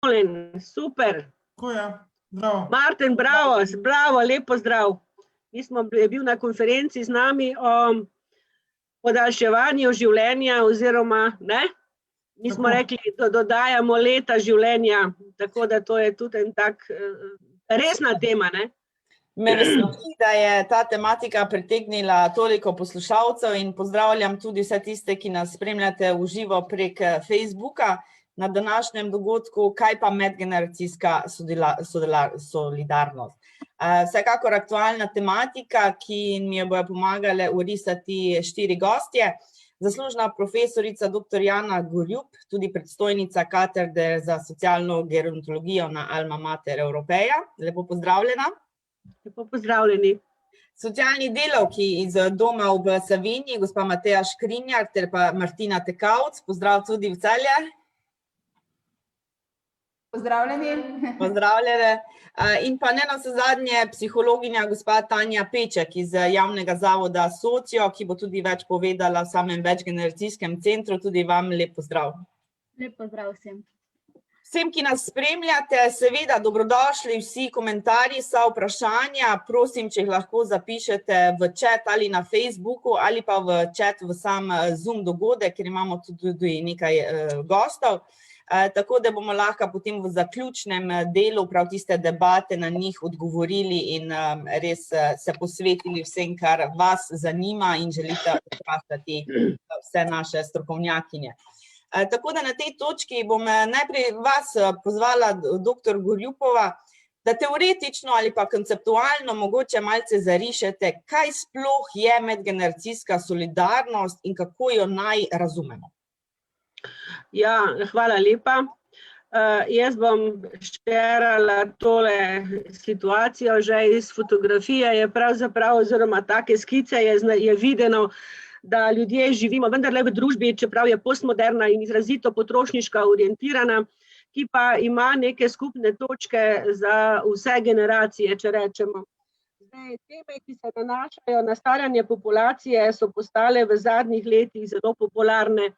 pripravljen, super. Tako je, bravo. Martin, bravo, lep pozdrav. Je bil na konferenci z nami o podaljševanju življenja oziroma, ne? Mi smo rekli, da dodajamo leta življenja, tako da to je tudi en tak resna tema, ne? Me veseli, da je ta tematika pritegnila toliko poslušalcev in pozdravljam tudi vse tiste, ki nas spremljate v živo prek Facebooka na današnjem dogodku Kaj pa medgeneracijska solidarnost. Vsekakor aktualna tematika, ki mi jo bojo pomagale urisati 4 gostje. Zaslužna profesorica dr. Jana Gorjup, tudi predstojnica katedre za socialno gerontologijo na Alma Mater Europeja. Lepo pozdravljena. Lepo pozdravljeni. Socialni delavki iz doma v Savinji, gospa Mateja Škrinjar ter pa Martina Tekavc. Pozdrav tudi v Celje. Pozdravljeni. Pozdravljene. In pa ne navsezadnje psihologinja gospa Tanja Peček iz javnega zavoda Socio, ki bo tudi več povedala v samem večgeneracijskem centru. Tudi vam lep pozdrav. Lep pozdrav vsem. Vsem, ki nas spremljate, seveda dobrodošli vsi komentarji, vsa vprašanja. Prosim, če jih lahko zapišete v chat ali na Facebooku ali pa v chat v sam Zoom dogodek, ker imamo tudi nekaj gostov. Tako da bomo lahko potem v zaključnem delu prav tiste debate na njih odgovorili in res se posvetili vsem, kar vas zanima in želite vprašati vse naše strokovnjakinje. Tako da na tej točki bom najprej vas pozvala, dr. Gorjupova, da teoretično ali pa konceptualno mogoče malce zarišete, kaj sploh je medgeneracijska solidarnost in kako jo naj razumemo. Ja, hvala lepa. Jaz bom šerala tole situacijo že iz fotografije, je pravzaprav, oziroma take skice je videno, da ljudje živimo vendarle v družbi, čeprav je postmoderna in izrazito potrošniška orientirana, ki pa ima neke skupne točke za vse generacije, če rečemo. Zdaj, teme, ki se nanašajo na staranje populacije, so postale v zadnjih letih zelo popularne.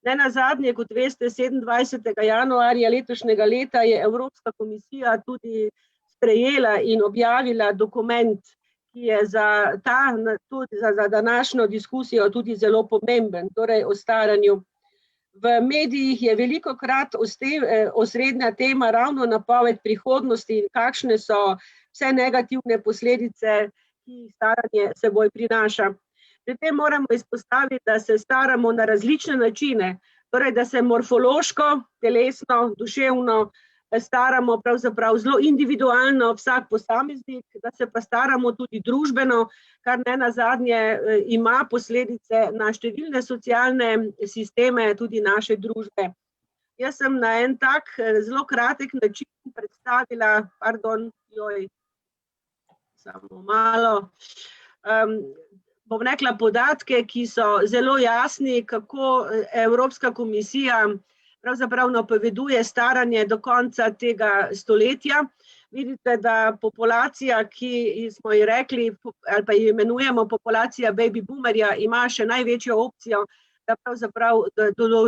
Nenazadnje, kot veste, 27. januarja letošnjega leta je Evropska komisija tudi sprejela in objavila dokument, ki je za današnjo diskusijo tudi zelo pomemben, torej o staranju. V medijih je velikokrat osrednja tema ravno napoved prihodnosti in kakšne so vse negativne posledice, ki jih staranje seboj prinaša. Pri tem moramo izpostaviti, da se staramo na različne načine, torej da se morfološko, telesno, duševno staramo pravzaprav zelo individualno vsak posameznik, da se pa staramo tudi družbeno, kar nenazadnje ima posledice na številne socialne sisteme tudi naše družbe. Jaz sem na en tak zelo kratek način predstavila, samo malo, bom rekla podatke, ki so zelo jasni, kako Evropska komisija pravzaprav napoveduje staranje do konca tega stoletja. Vidite, da populacija, ki smo ji rekli, ali pa ji imenujemo populacija baby boomerja, ima še največjo opcijo, da pravzaprav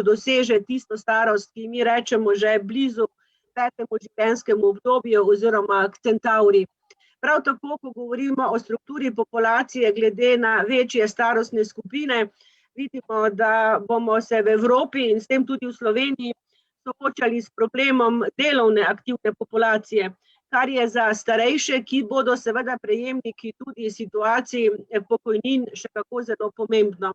doseže tisto starost, ki mi rečemo že blizu 5. življenjskemu obdobju oziroma k centauri. Prav tako, ko govorimo o strukturi populacije glede na večje starostne skupine, vidimo, da bomo se v Evropi in s tem tudi v Sloveniji soočali s problemom delovne aktivne populacije, kar je za starejše, ki bodo seveda prejemniki tudi situaciji pokojnin še kako zelo pomembno.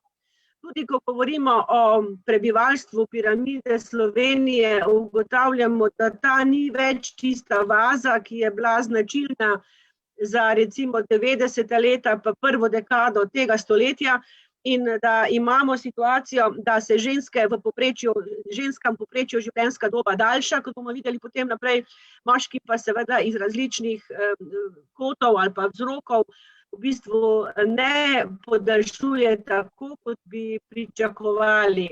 Tudi ko govorimo o prebivalstvu piramide Slovenije, ugotavljamo, da ta ni več čista vaza, ki je bila značilna za recimo 90. leta pa prvo dekado tega stoletja in da imamo situacijo, da se ženskam povprečju življenjska doba daljša, kot bomo videli potem naprej, moški pa seveda iz različnih kotov ali pa vzrokov v bistvu ne podaljšuje tako, kot bi pričakovali.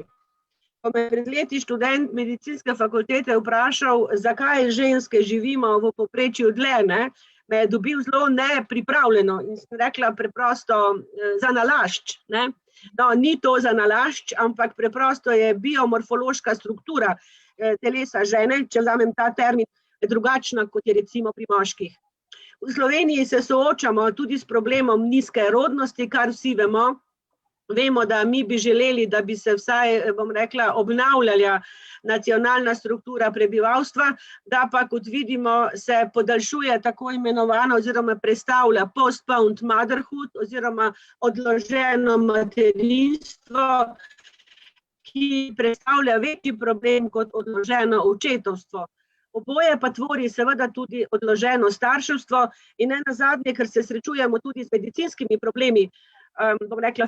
Ko me pred leti študent medicinske fakultete vprašal, zakaj ženske živimo v povprečju dlje, me je dobil zelo nepripravljeno in sem rekla preprosto zanalašč. No, ni to zanalašč, ampak preprosto je biomorfološka struktura telesa žene, če vzamem ta termin, drugačna, kot je recimo pri moških. V Sloveniji se soočamo tudi s problemom nizke rodnosti, kar vsi vemo. Vemo, da mi bi želeli, da bi se vsaj, obnavljala nacionalna struktura prebivalstva, da pa, kot vidimo, se podaljšuje tako imenovano oziroma prestavlja postponed motherhood oziroma odloženo materinstvo, ki predstavlja večji problem kot odloženo očetovstvo. Oboje pa tvori seveda tudi odloženo starševstvo in nenazadnje, ker se srečujemo tudi z medicinskimi problemi,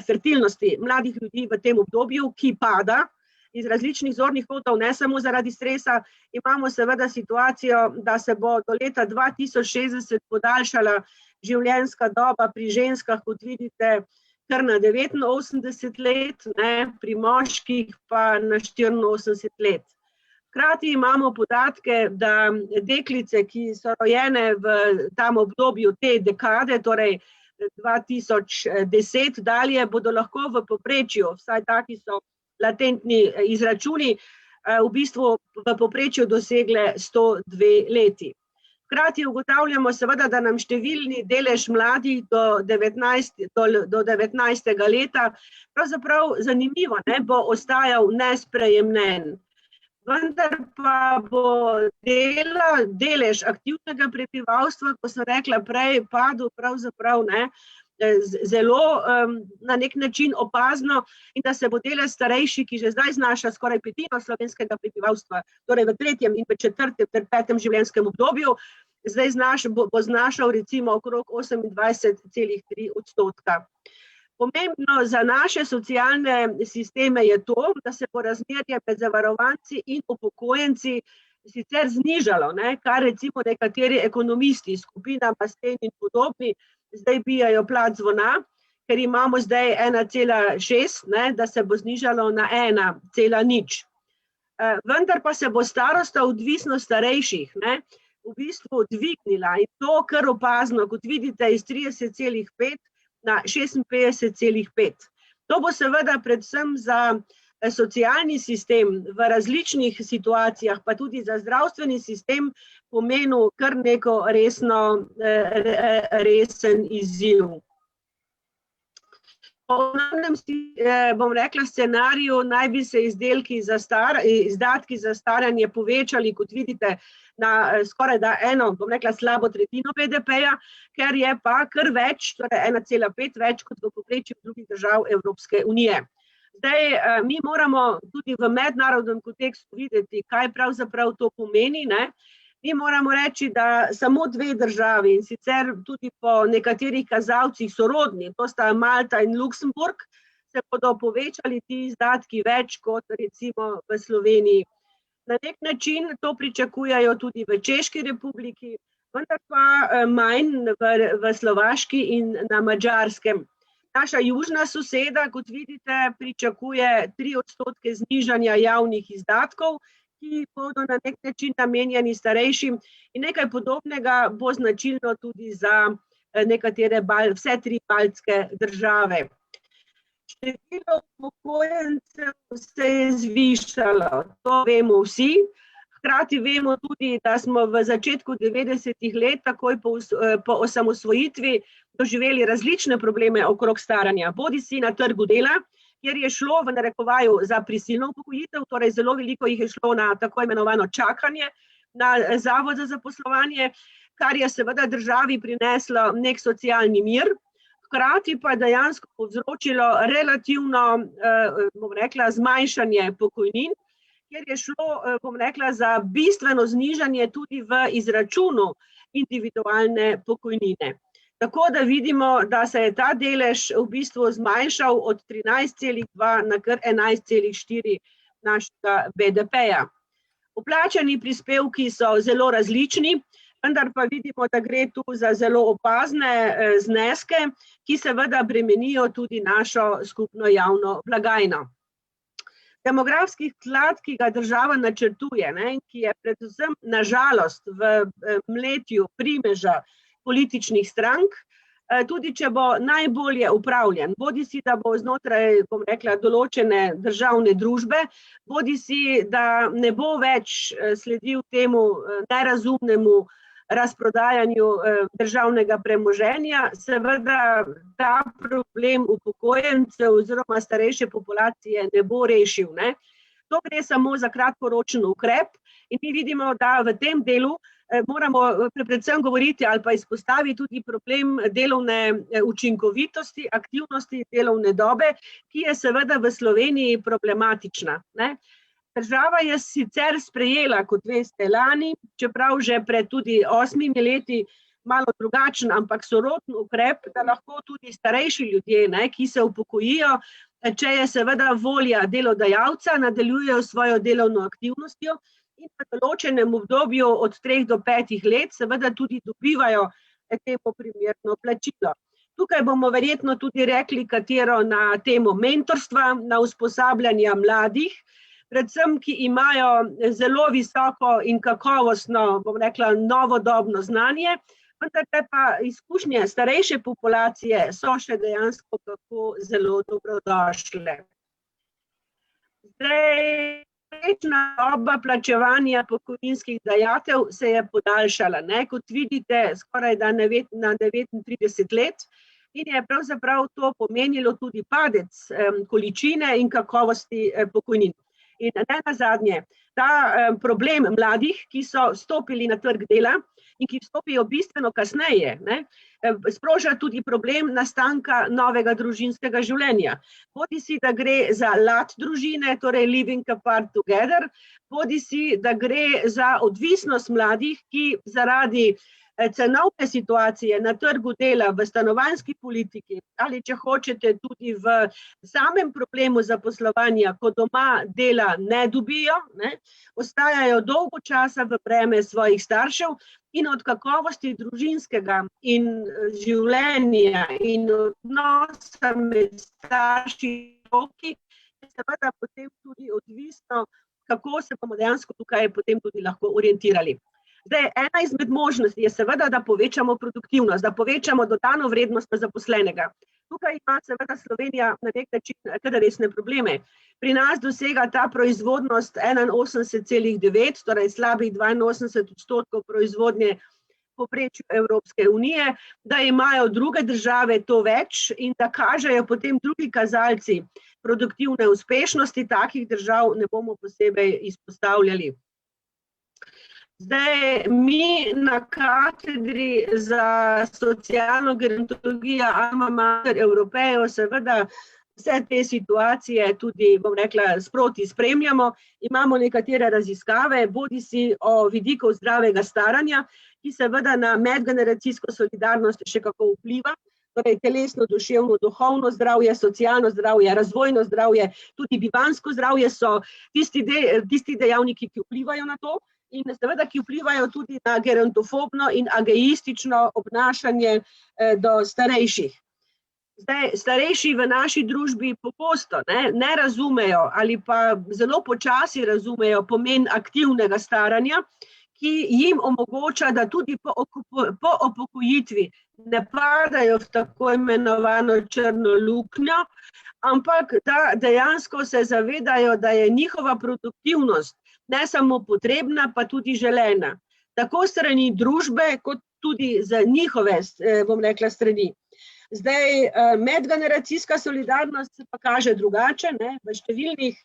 fertilnosti mladih ljudi v tem obdobju, ki pada iz različnih zornih kotov, ne samo zaradi stresa, imamo seveda situacijo, da se bo do leta 2060 podaljšala življenjska doba pri ženskah, kot vidite, kar na 89 let, ne, pri moških pa na 84 let. Hkrati imamo podatke, da deklice, ki so rojene v tam obdobju te dekade, torej 2010 dalje, bodo lahko v povprečju, vsaj taki so latentni izračuni, v bistvu v povprečju dosegle 102 leti. Hkrati ugotavljamo seveda, da nam številni delež mladih do 19. leta, pravzaprav zanimivo, ne, bo ostajal nesprejemljen. Vendar pa bo delež aktivnega prebivalstva, ko sem rekla prej, padel pravzaprav zelo na nek način opazno in da se bo delež starejši, ki že zdaj znaša skoraj petino slovenskega prebivalstva, torej v 3. in v 4. ter 5. življenjskem obdobju, zdaj bo znašal recimo okrog 28,3%. Pomembno za naše socialne sisteme je to, da se bo razmerje med zavarovanci in upokojenci sicer znižalo, ne, kar recimo nekateri ekonomisti, skupina Basten in podobni, zdaj bijajo plat zvona, ker imamo zdaj 1,6, ne, da se bo znižalo na 1,0. Vendar pa se bo starostna odvisnost starejših, ne, v bistvu dvignila in to kar opazno, kot vidite, iz 30,5 na 56,5. To bo seveda predvsem za socialni sistem v različnih situacijah, pa tudi za zdravstveni sistem pomenil kar neko resen izziv. Po novem, bom rekla, scenariju naj bi se izdatki za staranje povečali, kot vidite, na skoraj da slabo tretjino BDP-ja, ker je pa kar več, torej 1,5 več kot v povprečju drugih držav Evropske unije. Zdaj, mi moramo tudi v mednarodnem kontekstu videti, kaj pravzaprav to pomeni, ne. Mi moramo reči, da samo 2 državi, in sicer tudi po nekaterih kazalcih sorodni, to sta Malta in Luksemburg, se bodo povečali ti izdatki več kot recimo v Sloveniji. Na nek način to pričakujejo tudi v Češki republiki, vendar pa manj v Slovaški in na Madžarskem. Naša južna soseda, kot vidite, pričakuje 3% znižanja javnih izdatkov, ki bodo na nek način namenjeni starejšim in nekaj podobnega bo značilno tudi za nekatere vse 3 baltske države. Število upokojencev se je zvišalo, to vemo vsi. Hkrati vemo tudi, da smo v začetku 90. let, takoj po osamosvojitvi, doživeli različne probleme okrog staranja, bodisi na trgu dela, kjer je šlo v narekovaju za prisilno upokojitev, torej zelo veliko jih je šlo na tako imenovano čakanje na Zavod za zaposlovanje, kar je seveda državi prineslo nek socialni mir, hkrati pa dejansko povzročilo relativno, bom rekla, zmanjšanje pokojnin, kjer je šlo, bom rekla, za bistveno znižanje tudi v izračunu individualne pokojnine. Tako da vidimo, da se je ta delež v bistvu zmanjšal od 13,2 na kar 11,4 našega BDP-ja. Vplačani prispevki so zelo različni, vendar pa vidimo, da gre tu za zelo opazne zneske, ki seveda bremenijo tudi našo skupno javno blagajno. Demografski sklad, ki ga država načrtuje, ne, in ki je predvsem na žalost v mletju primeža političnih strank, tudi če bo najbolje upravljen, bodisi da bo znotraj, bom rekla, določene državne družbe, bodisi da ne bo več sledil temu nerazumnemu razprodajanju državnega premoženja, seveda ta problem upokojencev oziroma starejše populacije ne bo rešil, ne. To gre samo za kratkoročen ukrep in mi vidimo, da v tem delu moramo predvsem govoriti ali pa izpostaviti tudi problem delovne učinkovitosti, aktivnosti delovne dobe, ki je seveda v Sloveniji problematična, ne. Država je sicer sprejela, kot veste, lani, čeprav že pred tudi 8 leti, malo drugačen, ampak soroden ukrep, da lahko tudi starejši ljudje, ne, ki se upokojijo, če je seveda volja delodajalca, nadaljujejo svojo delovno aktivnostjo in v določenem obdobju od 3 do 5 let seveda tudi dobivajo temu primerno plačilo. Tukaj bomo verjetno tudi rekli katero na temo mentorstva, na usposabljanja mladih, predvsem, ki imajo zelo visoko in kakovostno, bom rekla, novodobno znanje, vendar pa izkušnje starejše populacije so še dejansko kako zelo dobrodošle. Zdaj, prejšnja doba plačevanja pokojninskih dajatev se je podaljšala, ne, kot vidite, skoraj da na 39 let in je pravzaprav to pomenilo tudi padec količine in kakovosti pokojnin. In ne nazadnje, ta problem mladih, ki so stopili na trg dela in ki vstopijo bistveno kasneje, ne, sproža tudi problem nastanka novega družinskega življenja. Bodisi, da gre za lat družine, torej living apart together, bodisi, da gre za odvisnost mladih, ki zaradi cenovne situacije na trgu dela, v stanovanjski politiki ali če hočete tudi v samem problemu zaposlovanja, ko doma dela ne dobijo, ne, ostajajo dolgo časa v breme svojih staršev in od kakovosti družinskega in življenja in odnosa med starši in otroki je seveda potem tudi odvisno, kako se bomo dejansko tukaj potem tudi lahko orientirali. Zdaj, ena izmed možnosti je seveda, da povečamo produktivnost, da povečamo dodano vrednost zaposlenega. Tukaj ima seveda Slovenija na nek način kar resne probleme. Pri nas dosega ta proizvodnost 81,9, torej slabih 82% proizvodnje povprečju Evropske unije, da imajo druge države to več in da kažejo potem drugi kazalci produktivne uspešnosti, takih držav ne bomo posebej izpostavljali. Zdaj, mi na katedri za socialno gerontologijo Alma Mater Europejo seveda vse te situacije tudi, bom rekla, sproti spremljamo. Imamo nekatere raziskave, bodisi o vidiku zdravega staranja, ki seveda na medgeneracijsko solidarnost še kako vpliva, torej telesno, duševno, duhovno zdravje, socialno zdravje, razvojno zdravje, tudi bivanjsko zdravje so tisti dejavniki, ki vplivajo na to. In seveda, ki vplivajo tudi na gerontofobno in ageistično obnašanje do starejših. Zdaj, starejši v naši družbi pogosto ne razumejo ali pa zelo počasi razumejo pomen aktivnega staranja, ki jim omogoča, da tudi po upokojitvi ne padajo v tako imenovano črno luknjo, ampak da dejansko se zavedajo, da je njihova produktivnost ne samo potrebna, pa tudi želena. Tako strani družbe, kot tudi za njihove, bom rekla, strani. Zdaj, medgeneracijska solidarnost se pa kaže drugače, ne, v številnih,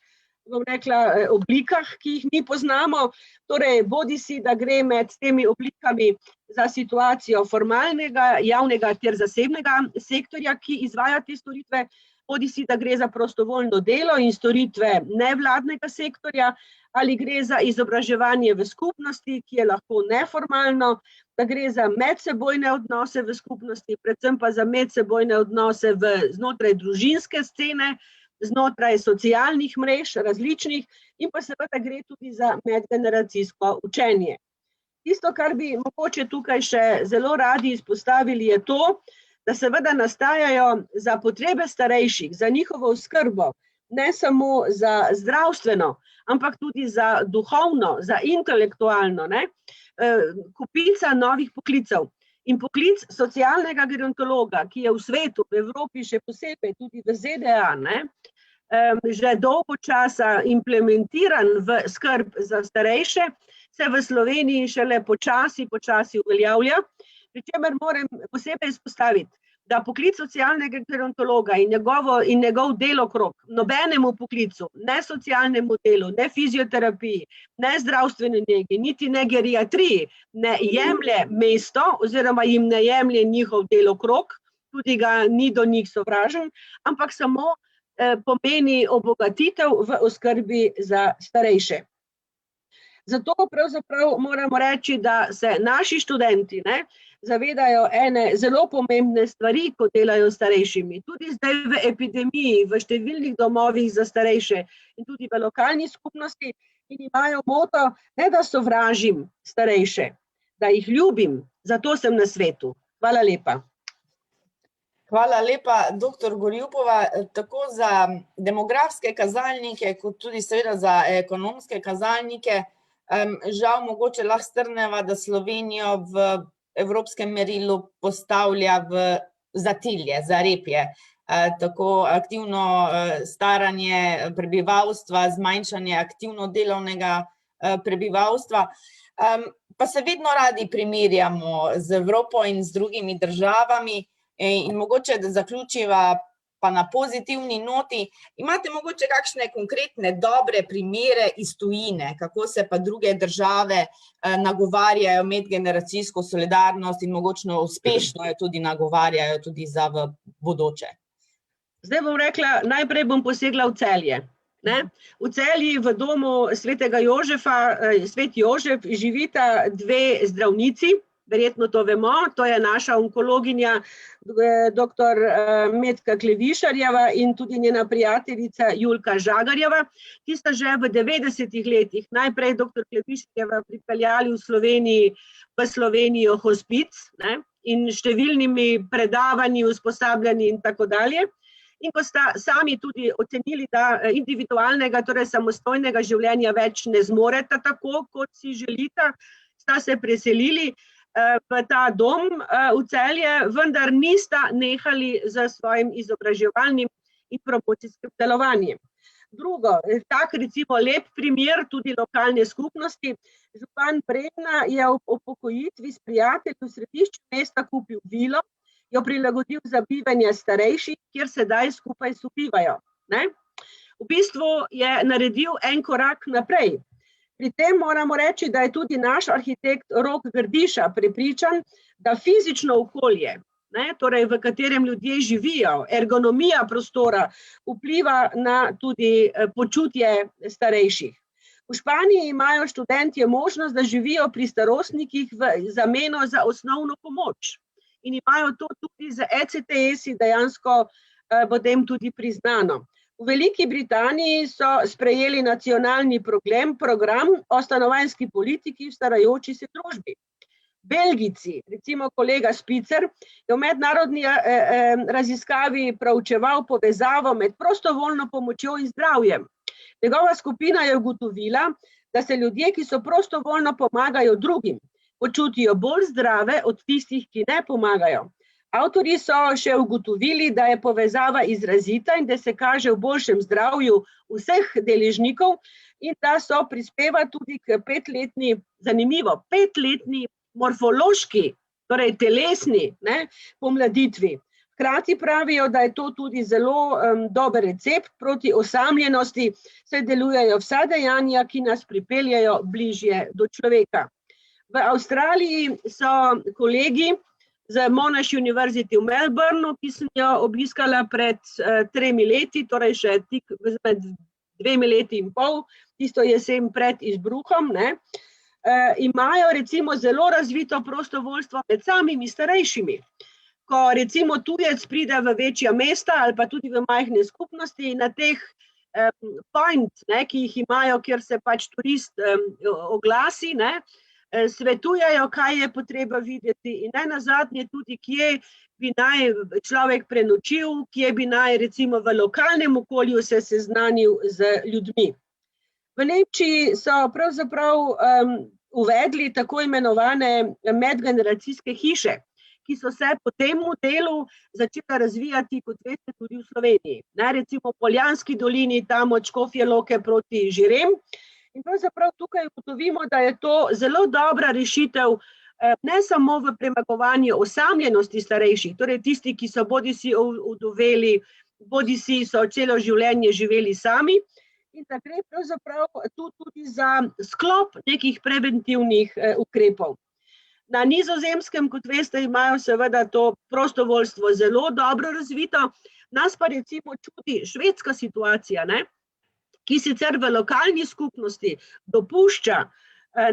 bom rekla, oblikah, ki jih mi poznamo, torej bodisi, da gre med temi oblikami za situacijo formalnega, javnega ter zasebnega sektorja, ki izvaja te storitve, bodisi, da gre za prostovoljno delo in storitve nevladnega sektorja, ali gre za izobraževanje v skupnosti, ki je lahko neformalno, da gre za medsebojne odnose v skupnosti, predvsem pa za medsebojne odnose znotraj družinske scene, znotraj socialnih mrež, različnih, in pa seveda gre tudi za medgeneracijsko učenje. Tisto, kar bi mogoče tukaj še zelo radi izpostavili, je to, da seveda nastajajo za potrebe starejših, za njihovo oskrbo, ne samo za zdravstveno, ampak tudi za duhovno, za intelektualno, kopica novih poklicev. In poklic socialnega gerontologa, ki je v svetu, v Evropi še posebej, tudi v ZDA, že dolgo časa implementiran v skrb za starejše, se v Sloveniji šele počasi uveljavlja, pri čemer moram posebej izpostaviti, da poklic socialnega gerontologa in njegov delokrog nobenemu poklicu, ne socialnemu delu, ne fizioterapiji, ne zdravstveni negi, niti ne geriatriji, ne jemlje mesto oziroma jim ne jemlje njihov delokrog, tudi ga ni do njih sovražen, ampak samo pomeni obogatitev v oskrbi za starejše. Zato pravzaprav moramo reči, da se naši študenti zavedajo ene zelo pomembne stvari, ko delajo s starejšimi. Tudi zdaj v epidemiji, v številnih domovih za starejše in tudi v lokalni skupnosti in imajo moto, ne da sovražim starejše, da jih ljubim, zato sem na svetu. Hvala lepa. Hvala lepa, dr. Gorjupova. Tako za demografske kazalnike, kot tudi seveda za ekonomske kazalnike, žal mogoče lahko strneva, da Slovenijo v evropskem merilu postavlja v zatilje, zarepje. Tako aktivno staranje prebivalstva, zmanjšanje aktivno delovnega prebivalstva. Pa se vedno radi primerjamo z Evropo in z drugimi državami. In mogoče, da zaključiva pa na pozitivni noti, imate mogoče kakšne konkretne dobre primere iz tujine, kako se pa druge države nagovarjajo medgeneracijsko solidarnost in mogoče uspešno jo tudi nagovarjajo tudi za v bodoče? Zdaj bom rekla, najprej bom posegla v Celje. V Celji v domu svetega Jožefa, svet Jožef, živita dve zdravnici. Verjetno to vemo, to je naša onkologinja dr. Metka Klevišarjeva in tudi njena prijateljica Julka Žagarjeva, ki sta že v 90-ih letih najprej dr. Klevišarjeva pripeljali v Slovenijo hospic in številnimi predavanji, usposabljanji in tako dalje. In ko sta sami tudi ocenili, da individualnega, torej samostojnega življenja več ne zmoreta tako, kot si želita, sta se preselili v ta dom v Celje, vendar nista nehali za svojim izobraževalnim in promocijskim delovanjem. Drugo, tak recimo lep primer tudi lokalne skupnosti, župan Bregna je ob upokojitvi s prijatelji v središču mesta kupil vilo, jo prilagodil za bivanje starejših, kjer sedaj skupaj sobivajo. V bistvu je naredil en korak naprej. Pri tem moramo reči, da je tudi naš arhitekt Rok Grdiša prepričan, da fizično okolje, torej v katerem ljudje živijo, ergonomija prostora vpliva na tudi počutje starejših. V Španiji imajo študentje možnost, da živijo pri starostnikih v zameno za osnovno pomoč in imajo to tudi za ECTS-i dejansko potem tudi priznano. V Veliki Britaniji so sprejeli nacionalni program o stanovanjski politiki v starajoči se družbi. Belgijci, recimo kolega Spicer, je v mednarodni raziskavi proučeval povezavo med prostovoljno pomočjo in zdravjem. Njegova skupina je ugotovila, da se ljudje, ki so prostovoljno pomagajo drugim, počutijo bolj zdrave od tistih, ki ne pomagajo. Avtorji so še ugotovili, da je povezava izrazita in da se kaže v boljšem zdravju vseh deležnikov in da so prispeva tudi k zanimivo, petletni morfološki, torej telesni pomladitvi. Hkrati pravijo, da je to tudi zelo dober recept proti osamljenosti, saj delujejo vsa dejanja, ki nas pripeljejo bližje do človeka. V Avstraliji so kolegi z Monash University v Melbourneu, ki sem jo obiskala pred 3 leti, torej še tik med 2 leti in pol, tisto jesen pred izbruhom, imajo recimo zelo razvito prostovoljstvo med samimi starejšimi. Ko recimo tujec pride v večja mesta ali pa tudi v majhne skupnosti, na teh point, ki jih imajo, kjer se pač turist oglasi, svetujejo, kaj je potreba videti in najnazadnje tudi, kje bi naj človek prenočil, kje bi naj recimo v lokalnem okolju se seznanil z ljudmi. V Nemčiji so pravzaprav uvedli tako imenovane medgeneracijske hiše, ki so se po tem modelu začela razvijati, kot veste, tudi v Sloveniji. Recimo v Poljanski dolini, tam od Škofje Loke proti Žirem. In pravzaprav tukaj ugotovimo, da je to zelo dobra rešitev, ne samo v premagovanju osamljenosti starejših, torej tisti, ki so bodisi udoveli, bodisi so celo življenje živeli sami, in da gre pravzaprav tu tudi za sklop nekih preventivnih ukrepov. Na Nizozemskem, kot veste, imajo seveda to prostovoljstvo zelo dobro razvito, nas pa recimo čudi švedska situacija, ki sicer v lokalni skupnosti dopušča,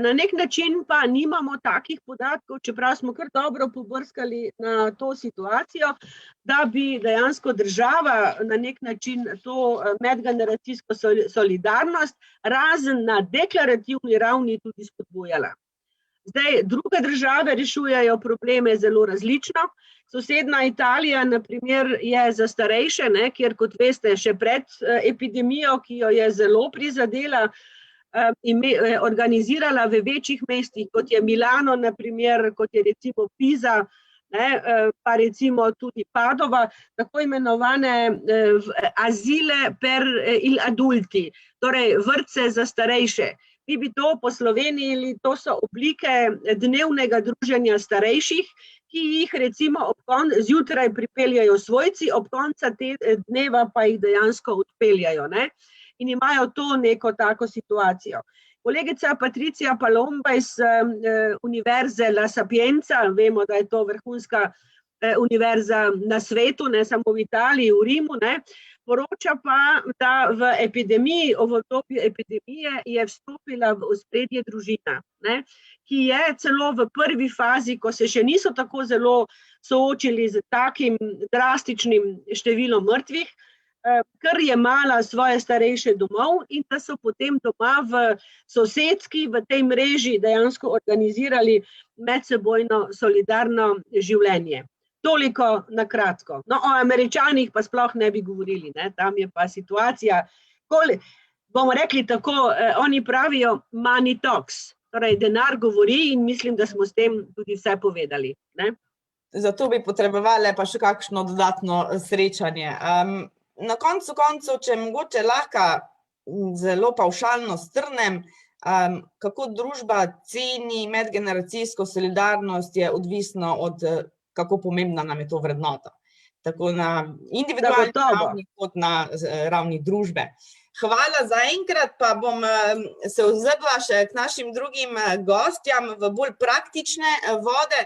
na nek način pa nimamo takih podatkov, čeprav smo kar dobro pobrskali na to situacijo, da bi dejansko država na nek način to medgeneracijsko solidarnost razen na deklarativni ravni tudi spodbujala. Zdaj, druge države rešujejo probleme zelo različno. Sosednja Italija, na primer, je za starejše, kjer, kot veste, še pred epidemijo, ki jo je zelo prizadela, organizirala v večjih mestih, kot je Milano, na primer, kot je recimo Pisa, pa recimo tudi Padova, tako imenovane azile per il adulti, torej vrtce za starejše. Mi bi to po Sloveniji, to so oblike dnevnega druženja starejših, ki jih recimo zjutraj pripeljajo svojci, ob konca dneva pa jih dejansko odpeljajo, in imajo to neko tako situacijo. Kolegica Patricia Palomba iz Univerze La Sapienza, vemo, da je to vrhunska univerza na svetu, ne samo v Italiji, v Rimu, poroča pa, da v obdobju epidemije je vstopila v ospredje družina, ki je celo v prvi fazi, ko se še niso tako zelo soočili z takim drastičnim številom mrtvih, kar je mala svoje starejše domov in da so potem doma v sosedski, v tej mreži dejansko organizirali medsebojno solidarno življenje. Toliko na kratko. No, o Američanih pa sploh ne bi govorili, tam je pa situacija, bomo rekli tako, oni pravijo money talks, torej denar govori in mislim, da smo s tem tudi vse povedali. Zato bi potrebovali pa še kakšno dodatno srečanje. Na koncu koncev, če mogoče lahko zelo pavšalno strnem, kako družba ceni medgeneracijsko solidarnost, je odvisno od kako pomembna nam je to vrednota. Tako na individualni ravni, kot na ravni družbe. Hvala za enkrat, pa bom se ozrla še k našim drugim gostjam v bolj praktične vode.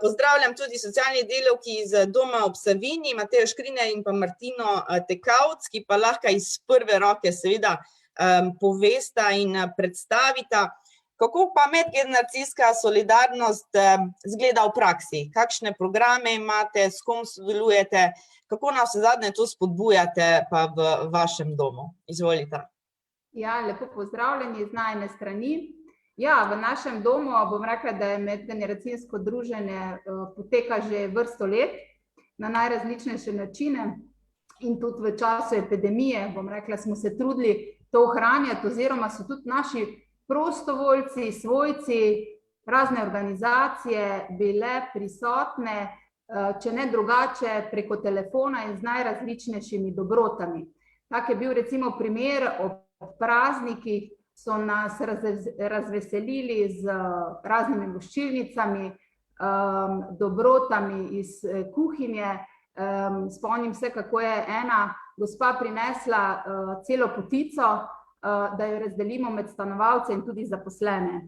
Pozdravljam tudi socialni delavki iz Doma ob Savinji, Matejo Škrinjar in pa Martino Tekavc, ki pa lahko iz prve roke seveda povesta in predstavita. Kako pa medgeneracijska solidarnost izgleda v praksi? Kakšne programe imate, s kom sodelujete, kako navsezadnje to spodbujate pa v vašem domu? Izvolite. Ja, lepo pozdravljeni z najine strani. Ja, v našem domu bom rekla, da je medgeneracijsko druženje poteka že vrsto let na najrazličnejše načine in tudi v času epidemije, bom rekla, smo se trudili to ohranjati oziroma so tudi naši prostovoljci, svojci, razne organizacije bile prisotne, če ne drugače, preko telefona in z najrazličnejšimi dobrotami. Tak je bil recimo primer ob praznikih, so nas razveselili z raznimi voščilnicami, dobrotami iz kuhinje. Spomnim se, kako je ena gospa prinesla celo potico, da jo razdelimo med stanovalce in tudi zaposlene.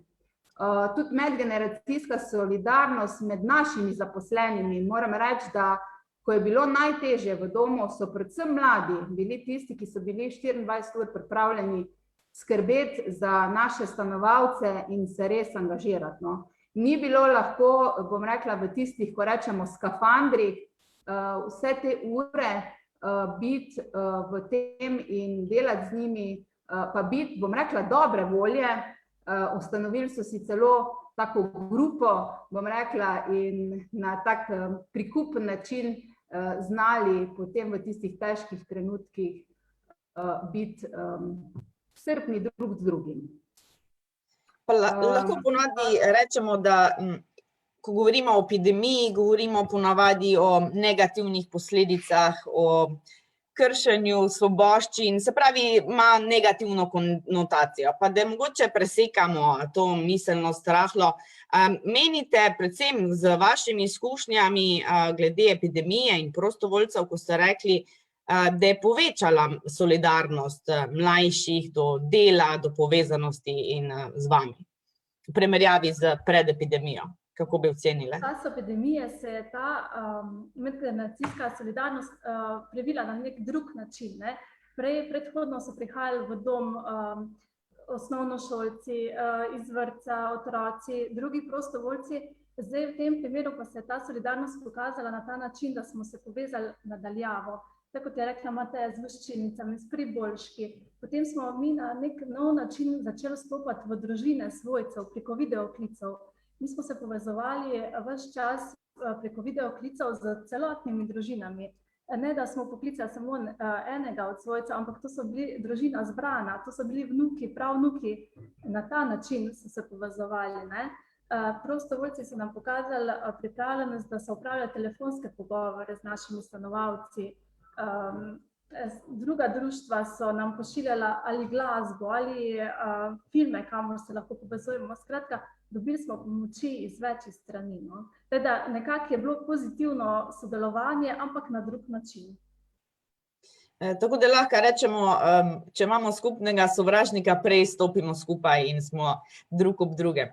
Tudi medgeneracijska solidarnost med našimi zaposlenimi, moram reči, da ko je bilo najtežje v domu, so predvsem mladi bili tisti, ki so bili 24 ur pripravljeni skrbeti za naše stanovalce in se res angažirati. Ni bilo lahko, bom rekla, v tistih, ko rečemo skafandrih, vse te ure biti v tem in delati z njimi, pa biti, bom rekla, dobre volje. Ustanovili so si celo tako grupo, bom rekla, in na tak prikupen način znali potem v tistih težkih trenutkih biti strpni drug z drugim. Pa lahko ponavadi rečemo, da ko govorimo o epidemiji, govorimo ponavadi o negativnih posledicah, o kršenju svoboščin, se pravi, ima negativno konotacijo. Pa da mogoče presekamo to miselnost rahlo. Menite, predvsem z vašimi izkušnjami glede epidemije in prostovoljcev, ko ste rekli, da je povečala solidarnost mlajših do dela, do povezanosti in z vami, v primerjavi z pred epidemijo. Kako bi ocenile? V času epidemije se je ta medgeneracijska solidarnost previla na nek drug način. Predhodno so prihajali v dom osnovnošolci, iz vrtca, otroci, drugi prostovoljci. Zdaj v tem primeru pa se je ta solidarnost pokazala na ta način, da smo se povezali nadaljavo. Tako kot je rekla Mateja, z voščilnicami, s priboljški. Potem smo mi na nek nov način začeli stopati v družine svojcev preko videoklicev. Mi smo se povezovali ves čas preko videoklicev z celotnimi družinami. Ne, da smo poklicali samo enega od svojcev, ampak to so bili družina zbrana, to so bili vnuki, pravnuki, na ta način so se povezovali. Prostovoljci so nam pokazali pripravljenost, da so opravljali telefonske pogovore z našimi stanovalci. Druga društva so nam pošiljala ali glasbo, ali filme, kamor se lahko povezujemo. Skratka, dobili smo pomoči iz več strani. Teda nekako je bilo pozitivno sodelovanje, ampak na drug način. Tako da lahko rečemo, če imamo skupnega sovražnika, prej stopimo skupaj in smo drug ob druge.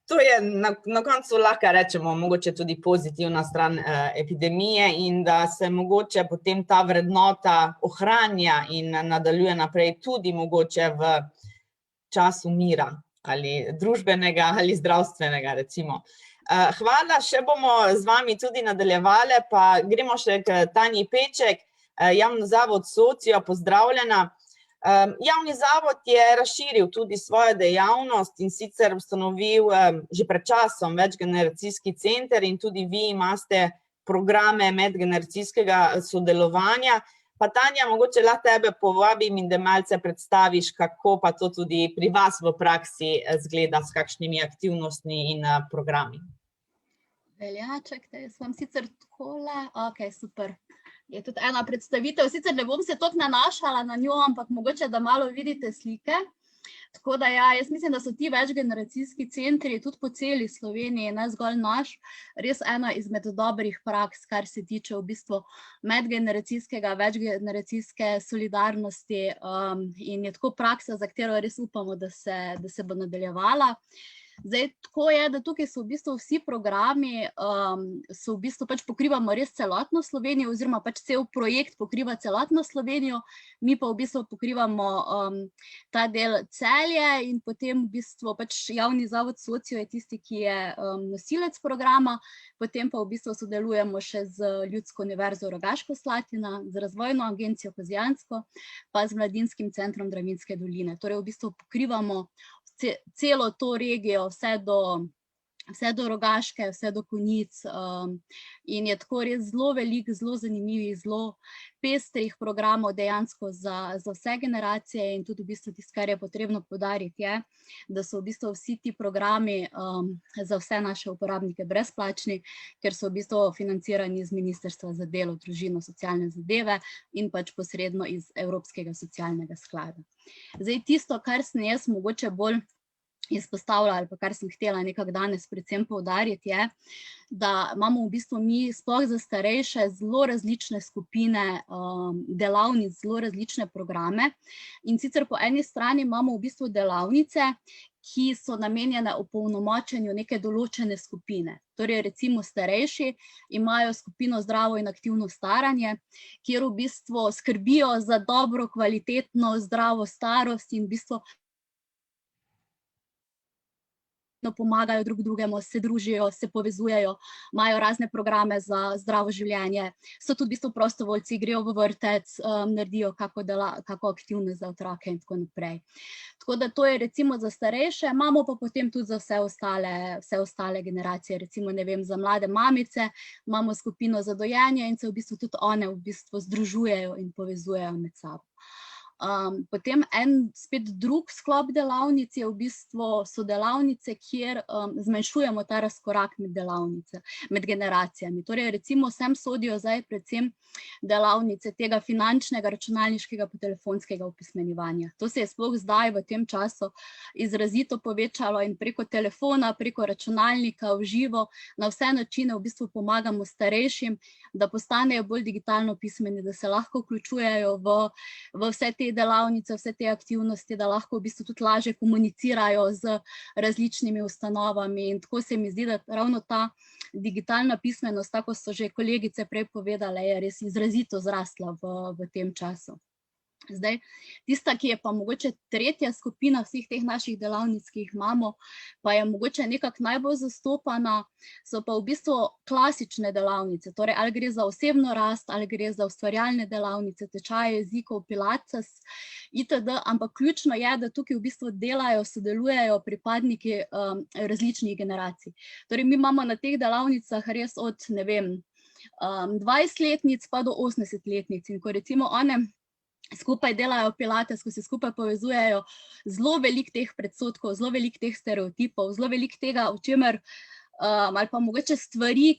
To je na koncu lahko rečemo mogoče tudi pozitivna stran epidemije in da se mogoče potem ta vrednota ohranja in nadaljuje naprej tudi mogoče v času mira ali družbenega ali zdravstvenega, recimo. Hvala, še bomo z vami tudi nadaljevali, pa gremo še k Tanji Peček, Javni zavod Socio, pozdravljena. Javni zavod je razširil tudi svojo dejavnost in sicer ustanovil že pred časom večgeneracijski center in tudi vi imate programe medgeneracijskega sodelovanja. Pa Tanja, mogoče lahko tebe povabim in da malce predstaviš, kako pa to tudi pri vas v praksi zgleda, s kakšnimi aktivnostmi in programi. Veljaček, da jaz vam sicer takole, ok, super. Je tudi ena predstavitev, sicer ne bom se toliko nanašala na njo, ampak mogoče, da malo vidite slike. Tako da ja, jaz mislim, da so ti večgeneracijski centri tudi po celi Sloveniji, ne zgolj naš, res ena izmed dobrih praks, kar se tiče v bistvu medgeneracijskega, večgeneracijske solidarnosti in je tako praksa, za katero res upamo, da se bo nadaljevala. Zdaj, tako je, da tukaj so v bistvu vsi programi, so v bistvu pač pokrivamo res celotno Slovenijo oziroma pač cel projekt pokriva celotno Slovenijo, mi pa v bistvu pokrivamo ta del Celje in potem v bistvu pač Javni zavod Socio je tisti, ki je nosilec programa, potem pa v bistvu sodelujemo še z Ljudsko univerzo Rogaško Slatina, z Razvojno agencijo Kozjansko, pa z Mladinskim centrom Dravinjske doline. Torej v bistvu pokrivamo celo to regijo, vse do Rogaške, vse do Konjic in je tako res zelo veliko, zelo zanimivih, zelo pestrih programov dejansko za vse generacije in tudi v bistvu tisto, kar je potrebno poudariti je, da so v bistvu vsi ti programi za vse naše uporabnike brezplačni, ker so v bistvu financirani iz Ministrstva za delo, družino, socialne zadeve in pač posredno iz Evropskega socialnega sklada. Zdaj tisto, kar sem jaz mogoče bolj izpostavila ali pa kar sem htela nekako danes predvsem poudariti je, da imamo v bistvu mi sploh za starejše zelo različne skupine delavnic, zelo različne programe in sicer po eni strani imamo v bistvu delavnice, ki so namenjene opolnomočenju neke določene skupine. Torej recimo starejši imajo skupino Zdravo in aktivno staranje, kjer v bistvu skrbijo za dobro, kvalitetno, zdravo starost in v bistvu pomagajo drug drugemu, se družijo, se povezujejo, imajo razne programe za zdravo življenje, so tudi v bistvu prostovoljci, grejo v vrtec, naredijo kako aktivnost za otroke in tako naprej. Tako da to je recimo za starejše, imamo pa potem tudi za vse ostale generacije, recimo ne vem, za mlade mamice, imamo skupino za dojenje in se v bistvu tudi one v bistvu združujejo in povezujejo med sabo. Potem spet drug sklop delavnic je v bistvu so delavnice, kjer zmanjšujemo ta razkorak med generacijami. Torej recimo sem sodijo zdaj predvsem delavnice tega finančnega, računalniškega, telefonskega opismenjevanja. To se je sploh zdaj v tem času izrazito povečalo in preko telefona, preko računalnika v živo, na vse načine v bistvu pomagamo starejšim, da postanejo bolj digitalno pismeni, da se lahko vključujejo v vse te delavnice, vse te aktivnosti, da lahko v bistvu tudi lažje komunicirajo z različnimi ustanovami. In tako se mi zdi, da ravno ta digitalna pismenost, tako so že kolegice prej povedale, je res izrazito zrasla v tem času. Zdaj, tista, ki je pa mogoče tretja skupina vseh teh naših delavnic, ki jih imamo, pa je mogoče nekako najbolj zastopana, so pa v bistvu klasične delavnice, torej ali gre za osebno rast, ali gre za ustvarjalne delavnice, tečaje jezikov, pilates, itd., ampak ključno je, da tukaj v bistvu delajo, sodelujejo pripadniki različnih generacij. Torej, mi imamo na teh delavnicah res od, ne vem, 20-letnic pa do 80-letnic in ko recimo one skupaj delajo pilates, ko se skupaj povezujejo, zelo veliko teh predsodkov, zelo veliko teh stereotipov, zelo veliko tega, o čemer ali pa mogoče stvari,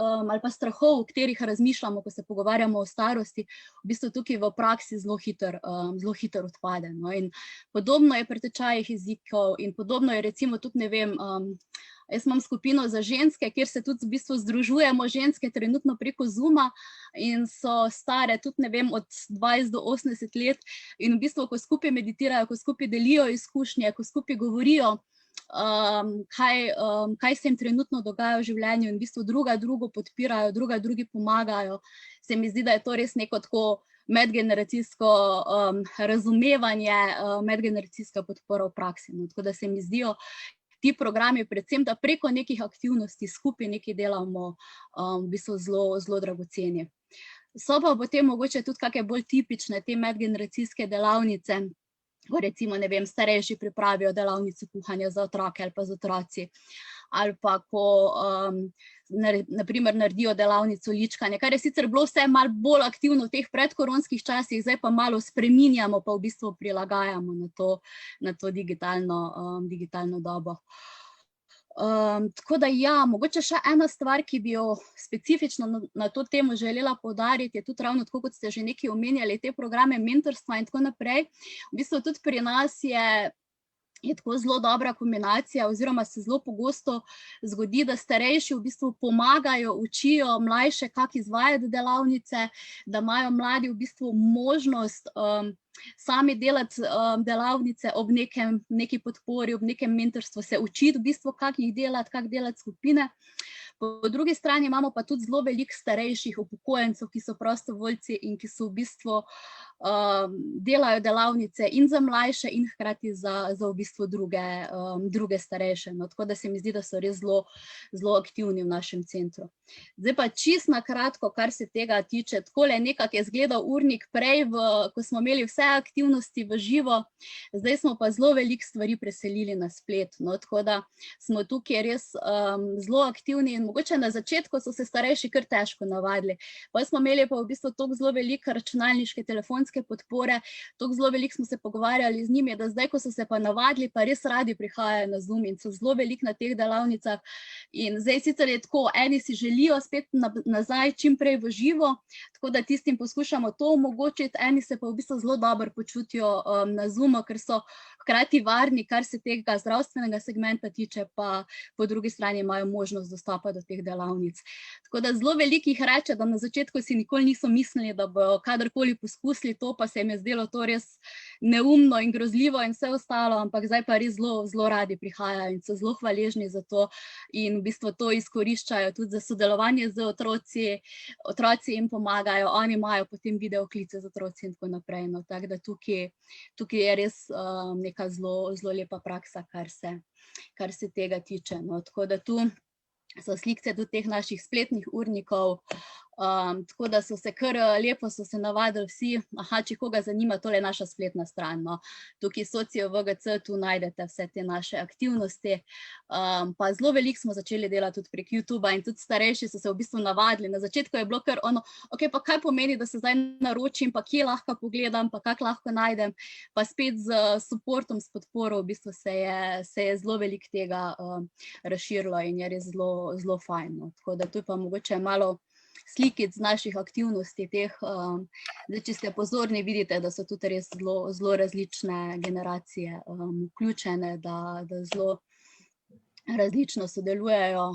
ali pa strahov, o katerih razmišljamo, ko se pogovarjamo o starosti, v bistvu tukaj v praksi zelo hitro odpade. No? In podobno je pri tečajih jezikov in podobno je recimo tudi, ne vem, jaz imam skupino za ženske, kjer se tudi v bistvu združujemo ženske trenutno preko Zooma in so stare tudi, ne vem, od 20 do 80 let in v bistvu, ko skupaj meditirajo, ko skupaj delijo izkušnje, ko skupaj govorijo, kaj se jim trenutno dogaja v življenju in v bistvu drugo podpirajo, drugi pomagajo, se mi zdi, da je to res neko tako medgeneracijsko razumevanje, medgeneracijska podpora v praksi. No, tako da se mi zdijo ti programi, predvsem, da preko nekih aktivnosti skupaj nekaj delamo, v bistvu zelo dragoceni. So pa potem mogoče tudi kakšne bolj tipične te medgeneracijske delavnice, ko recimo, ne vem, starejši pripravijo delavnico kuhanja za otroke ali pa z otroci, ali pa ko naprimer naredijo delavnico ličkanja, kar je sicer bilo vse malo bolj aktivno v teh predkoronskih časih, zdaj pa malo spreminjamo, pa v bistvu prilagajamo na to digitalno dobo. Tako da ja, mogoče še ena stvar, ki bi jo specifično na to temo želela poudariti, je tudi ravno tako, kot ste že nekaj omenjali, te programe mentorstva in tako naprej. V bistvu tudi pri nas je tako zelo dobra kombinacija oziroma se zelo pogosto zgodi, da starejši v bistvu pomagajo, učijo mlajše, kako izvajati delavnice, da imajo mladi v bistvu možnost sami delati delavnice ob neki podpori, ob nekem mentorstvu, se učiti v bistvu, kako jih delati, kako delati skupine. Po drugi strani imamo pa tudi zelo veliko starejših upokojencev, ki so prostovoljci in ki so v bistvu delajo delavnice in za mlajše in hkrati za v bistvu druge starejše. No, tako da se mi zdi, da so res zelo aktivni v našem centru. Zdaj pa čisto na kratko, kar se tega tiče, takole nekako je izgledal urnik prej, ko smo imeli vse aktivnosti v živo, zdaj smo pa zelo veliko stvari preselili na splet. No, tako da smo tukaj res zelo aktivni in mogoče na začetku so se starejši kar težko navadili. Pa smo imeli pa v bistvu toliko zelo veliko računalniške, telefonske podpore, toliko zelo veliko smo se pogovarjali z njimi, da zdaj, ko so se pa navadili, pa res radi prihajajo na Zoom in so zelo veliko na teh delavnicah. In zdaj sicer je tako, eni si želijo spet nazaj čim prej v živo, tako da tistim poskušamo to omogočiti, eni se pa v bistvu zelo dobro počutijo na Zoomu, ker so hkrati varni, kar se tega zdravstvenega segmenta tiče, pa po drugi strani imajo možnost dostopa do teh delavnic. Tako da zelo veliko jih reče, da na začetku si nikoli niso mislili, da bo kadarkoli poskusili to, pa se jim je zdelo to res neumno in grozljivo in vse ostalo, ampak zdaj pa res zelo radi prihajajo in so zelo hvaležni za to in v bistvu to izkoriščajo tudi za sodelovanje z otroci, otroci jim pomagajo, oni imajo potem videoklice z otroci in tako naprej. No, tako da tukaj je res neka zelo lepa praksa, kar se tega tiče. No, tako da tu so slikce do teh naših spletnih urnikov, Tako da so se kar lepo so se navadili vsi, aha, če koga zanima, tole je naša spletna stran, no. Tukaj Socio VGC, tu najdete vse te naše aktivnosti, pa zelo veliko smo začeli delati tudi prek YouTubea in tudi starejši so se v bistvu navadili. Na začetku je bilo kar ono, ok, pa kaj pomeni, da se zdaj naročim, pa kje lahko pogledam, pa kako lahko najdem, pa spet z supportom, s podporo v bistvu se je zelo veliko tega razširilo in je res zelo, zelo fajn, no. Tako da tu je pa mogoče malo slikic z naših aktivnosti teh. Zdaj, če ste pozorni, vidite, da so tudi res zelo različne generacije vključene, da zelo različno sodelujejo.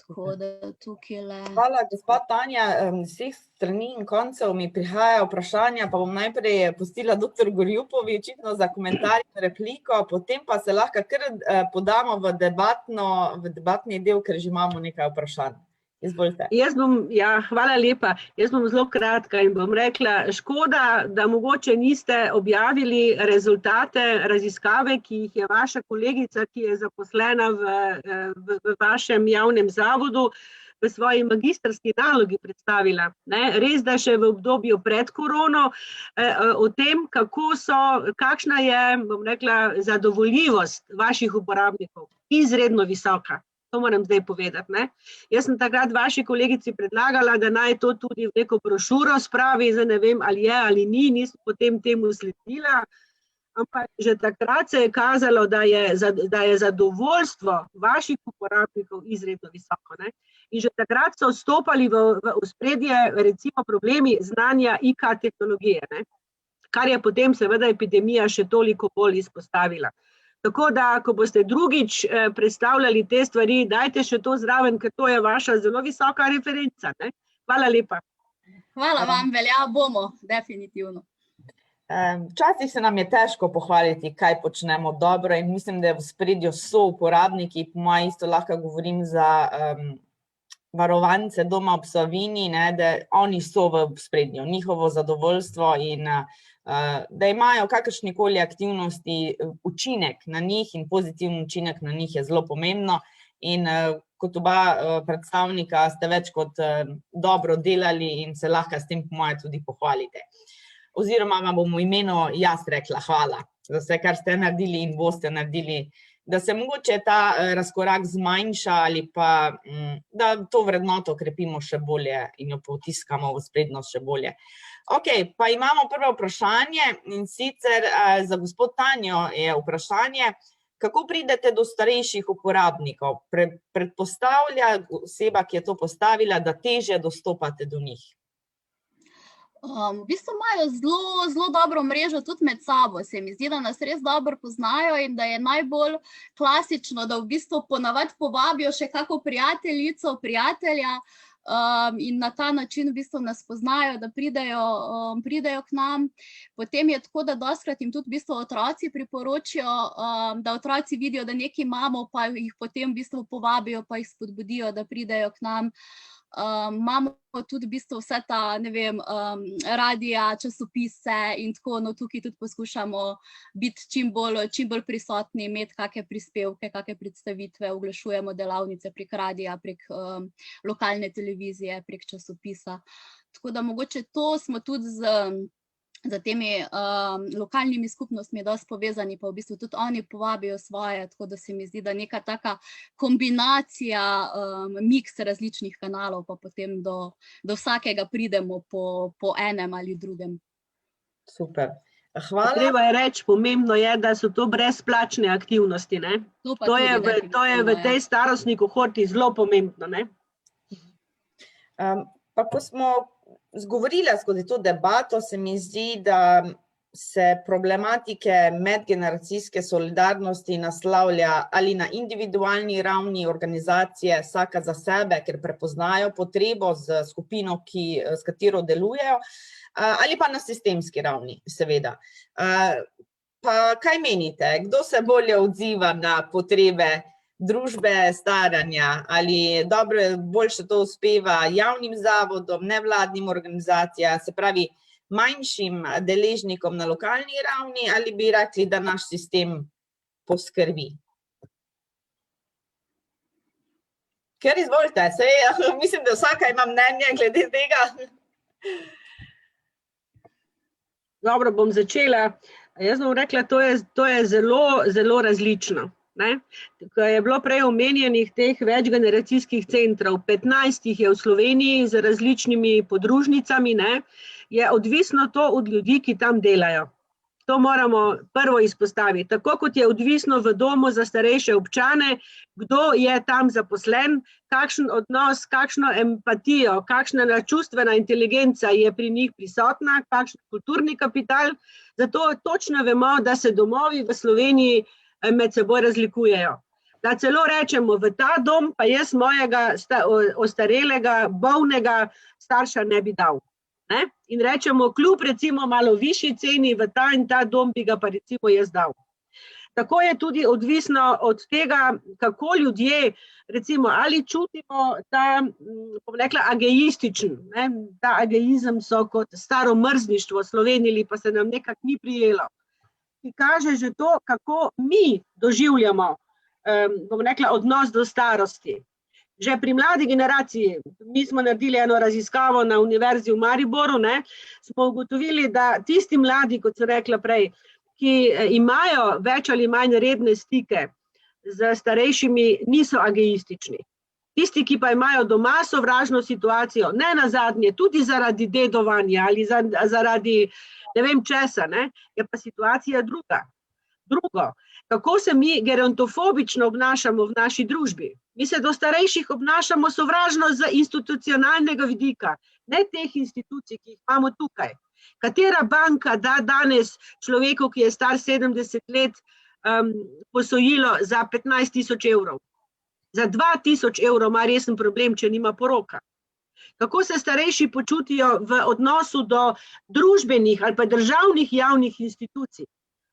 Tako da tukaj le... Hvala, gospa Tanja. Z vseh strani in koncev mi prihajajo vprašanja, pa bom najprej pustila dr. Gorjupovi očitno za komentar in repliko, potem pa se lahko kar podamo v debatni del, ker že imamo nekaj vprašanj. Izvolite. Hvala lepa. Jaz bom zelo kratka in bom rekla, škoda, da mogoče niste objavili rezultate raziskave, ki jih je vaša kolegica, ki je zaposlena v vašem javnem zavodu, v svoji magistrski nalogi predstavila. Res, da še v obdobju pred korono, o tem, kakšna je, bom rekla, zadovoljivost vaših uporabnikov. Izredno visoka. To moram zdaj povedati. Jaz sem takrat vaši kolegici predlagala, da naj to tudi v neko brošuro spravi, zdaj ne vem, ali je ali ni, nisem potem temu sledila, ampak že takrat se je kazalo, da je zadovoljstvo vaših uporabnikov izredno visoko. In že takrat so vstopali v ospredje recimo problemi znanja IK tehnologije, kar je potem seveda epidemija še toliko bolj izpostavila. Tako da, ko boste drugič predstavljali te stvari, dajte še to zraven, ker to je vaša zelo visoka referenca. Hvala lepa. Hvala vam, velja bomo, definitivno. Včasih se nam je težko pohvaliti, kaj počnemo dobro in mislim, da je v spredju so uporabniki, po mojem isto lahko govorim za varovance doma ob Savinji, da oni so v spredju, njihovo zadovoljstvo in da imajo kakršnikoli aktivnosti učinek na njih in pozitiven učinek na njih je zelo pomembno in kot oba predstavnika ste več kot dobro delali in se lahko s tem po moje tudi pohvalite. Oziroma vam bom v imenu jaz rekla hvala za vse, kar ste naredili in boste naredili, da se mogoče ta razkorak zmanjša ali pa da to vrednoto krepimo še bolje in jo potiskamo v sprednost še bolje. Ok, pa imamo prvo vprašanje in sicer za gospod Tanjo je vprašanje, kako pridete do starejših uporabnikov? Predpostavlja oseba, ki je to postavila, da težje dostopate do njih. V bistvu imajo zelo dobro mrežo tudi med sabo, se mi zdi, da nas res dobro poznajo in da je najbolj klasično, da v bistvu ponavadi povabijo še kako prijateljico, prijatelja in na ta način v bistvu nas poznajo, da pridejo k nam. Potem je tako, da dostikrat jim tudi v bistvu otroci priporočijo, da otroci vidijo, da nekaj imamo, pa jih potem v bistvu povabijo, pa jih spodbudijo, da pridejo k nam. Imamo tudi v bistvu vse ta, ne vem, radija, časopise in tako, no tukaj tudi poskušamo biti čim bolj prisotni, imeti kakšne prispevke, kakšne predstavitve, oglašujemo delavnice prek radija, prek lokalne televizije, prek časopisa. Tako da mogoče to smo tudi za temi lokalnimi skupnostmi dosti povezani, pa v bistvu tudi oni povabijo svoje, tako da se mi zdi, da neka taka kombinacija, miks različnih kanalov, pa potem do vsakega pridemo po enem ali drugem. Super. Hvala. Treba je reči, pomembno je, da so to brezplačne aktivnosti. To je v tej starostni kohorti zelo pomembno. Pa ko smo zgovorila skozi to debato, se mi zdi, da se problematike medgeneracijske solidarnosti naslavlja ali na individualni ravni organizacije vsaka za sebe, ker prepoznajo potrebo z skupino, s katero delujejo, ali pa na sistemski ravni, seveda. Pa kaj menite, kdo se bolje odziva na potrebe družbe staranja, ali boljše to uspeva javnim zavodom, nevladnim organizacijam, se pravi manjšim deležnikom na lokalni ravni, ali bi rekli, da naš sistem poskrbi? Ker izvolite, mislim, da vsaka ima mnenje glede tega. Dobro, bom začela. Jaz bom rekla, to je zelo, zelo različno. Ne? Ko je bilo prej omenjenih teh večgeneracijskih centrov, 15 jih je v Sloveniji z različnimi podružnicami, ne? Je odvisno to od ljudi, ki tam delajo. To moramo prvo izpostaviti. Tako kot je odvisno v domu za starejše občane, kdo je tam zaposlen, kakšen odnos, kakšno empatijo, kakšna čustvena inteligenca je pri njih prisotna, kakšen kulturni kapital. Zato točno vemo, da se domovi v Sloveniji med seboj razlikujejo. Da celo rečemo, v ta dom pa jaz mojega ostarelega, bolnega starša ne bi dal. Ne? In rečemo, kljub recimo malo višji ceni v ta in ta dom bi ga pa recimo jaz dal. Tako je tudi odvisno od tega, kako ljudje recimo ali čutimo ta, bom rekla, ageističen. Ne? Ta ageizem so kot staro mrzništvo Sloveniji, pa se nam nekako ni prijelo. Ki kaže že to, kako mi doživljamo, bom rekla, odnos do starosti. Že pri mladi generaciji, mi smo naredili eno raziskavo na Univerzi v Mariboru, ne, smo ugotovili, da tisti mladi, kot sem rekla prej, ki imajo več ali manj redne stike z starejšimi, niso ageistični. Tisti, ki pa imajo doma sovražno situacijo, ne nazadnje, tudi zaradi dedovanja ali zaradi ne vem česa, ne, je pa situacija druga. Drugo, kako se mi gerontofobično obnašamo v naši družbi. Mi se do starejših obnašamo sovražno z institucionalnega vidika, ne teh institucij, ki jih imamo tukaj. Katera banka da danes človeku, ki je star 70 let, posojilo za 15.000 evrov? Za 2.000 evrov ima resen problem, če nima poroka. Kako se starejši počutijo v odnosu do družbenih ali pa državnih javnih institucij?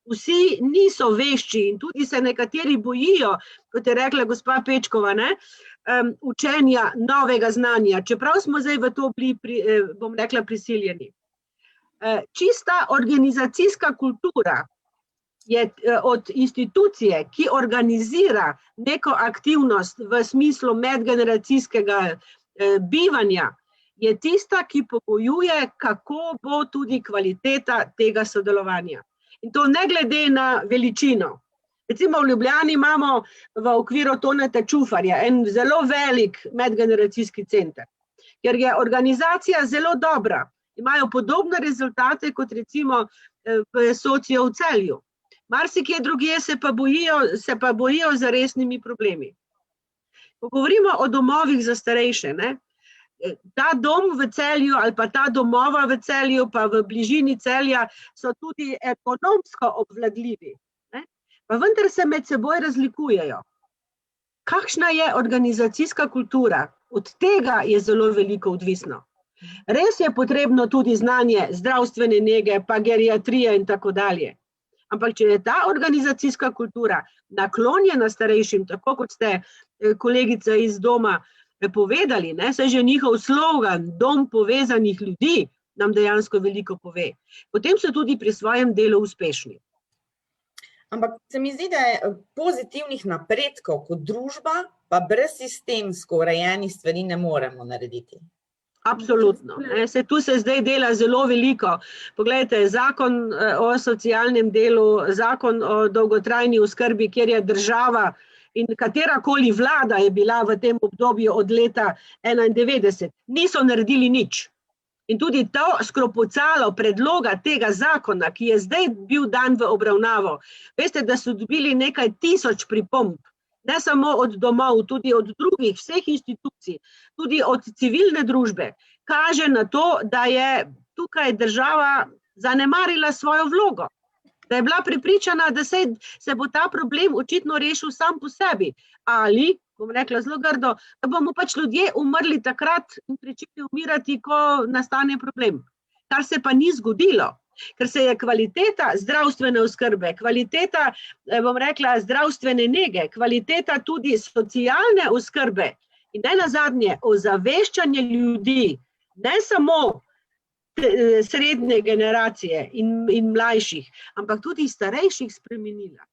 Vsi niso vešči in tudi se nekateri bojijo, kot je rekla gospa Pečkova, ne, učenja novega znanja, čeprav smo zdaj v to bili, bom rekla, prisiljeni. Čista organizacijska kultura je od institucije, ki organizira neko aktivnost v smislu medgeneracijskega bivanja, je tista, ki pogojuje, kako bo tudi kvaliteta tega sodelovanja. In to ne glede na veličino. Recimo v Ljubljani imamo v okviru Toneta Čufarja en zelo velik medgeneracijski center, ker je organizacija zelo dobra. Imajo podobne rezultate kot recimo v Socijo v Celju. Marsikje drugje se pa bojijo za resnimi problemi. Ko govorimo o domovih za starejše, ne, ta dom v Celju ali pa ta domova v Celju pa v bližini Celja so tudi ekonomsko obvladljivi, ne? Pa vendar se med seboj razlikujejo. Kakšna je organizacijska kultura? Od tega je zelo veliko odvisno. Res je potrebno tudi znanje zdravstvene nege, pa geriatrije in tako dalje. Ampak če je ta organizacijska kultura naklonjena starejšim, tako kot ste kolegica iz doma povedali, ne, saj že njihov slogan, dom povezanih ljudi, nam dejansko veliko pove. Potem so tudi pri svojem delu uspešni. Ampak se mi zdi, da je pozitivnih napredkov kot družba, pa brez sistemsko urejenih stvari ne moremo narediti. Absolutno. Tu se zdaj dela zelo veliko. Poglejte, zakon o socialnem delu, zakon o dolgotrajni oskrbi, kjer je država in katerakoli vlada je bila v tem obdobju od leta 1991, niso naredili nič. In tudi to skropocalo predloga tega zakona, ki je zdaj bil dan v obravnavo, veste, da so dobili nekaj 1000 pripomb, ne samo od domov, tudi od drugih, vseh institucij, tudi od civilne družbe, kaže na to, da je tukaj država zanemarila svojo vlogo. Da je bila prepričana, da se bo ta problem očitno rešil sam po sebi. Ali, bom rekla zelo grdo, da bomo pač ljudje umrli takrat in pričeli umirati, ko nastane problem. Kar se pa ni zgodilo, ker se je kvaliteta zdravstvene oskrbe, kvaliteta, bom rekla, zdravstvene nege, kvaliteta tudi socialne oskrbe in ne nazadnje ozaveščanje ljudi, ne samo srednje generacije in mlajših, ampak tudi starejših spremenila.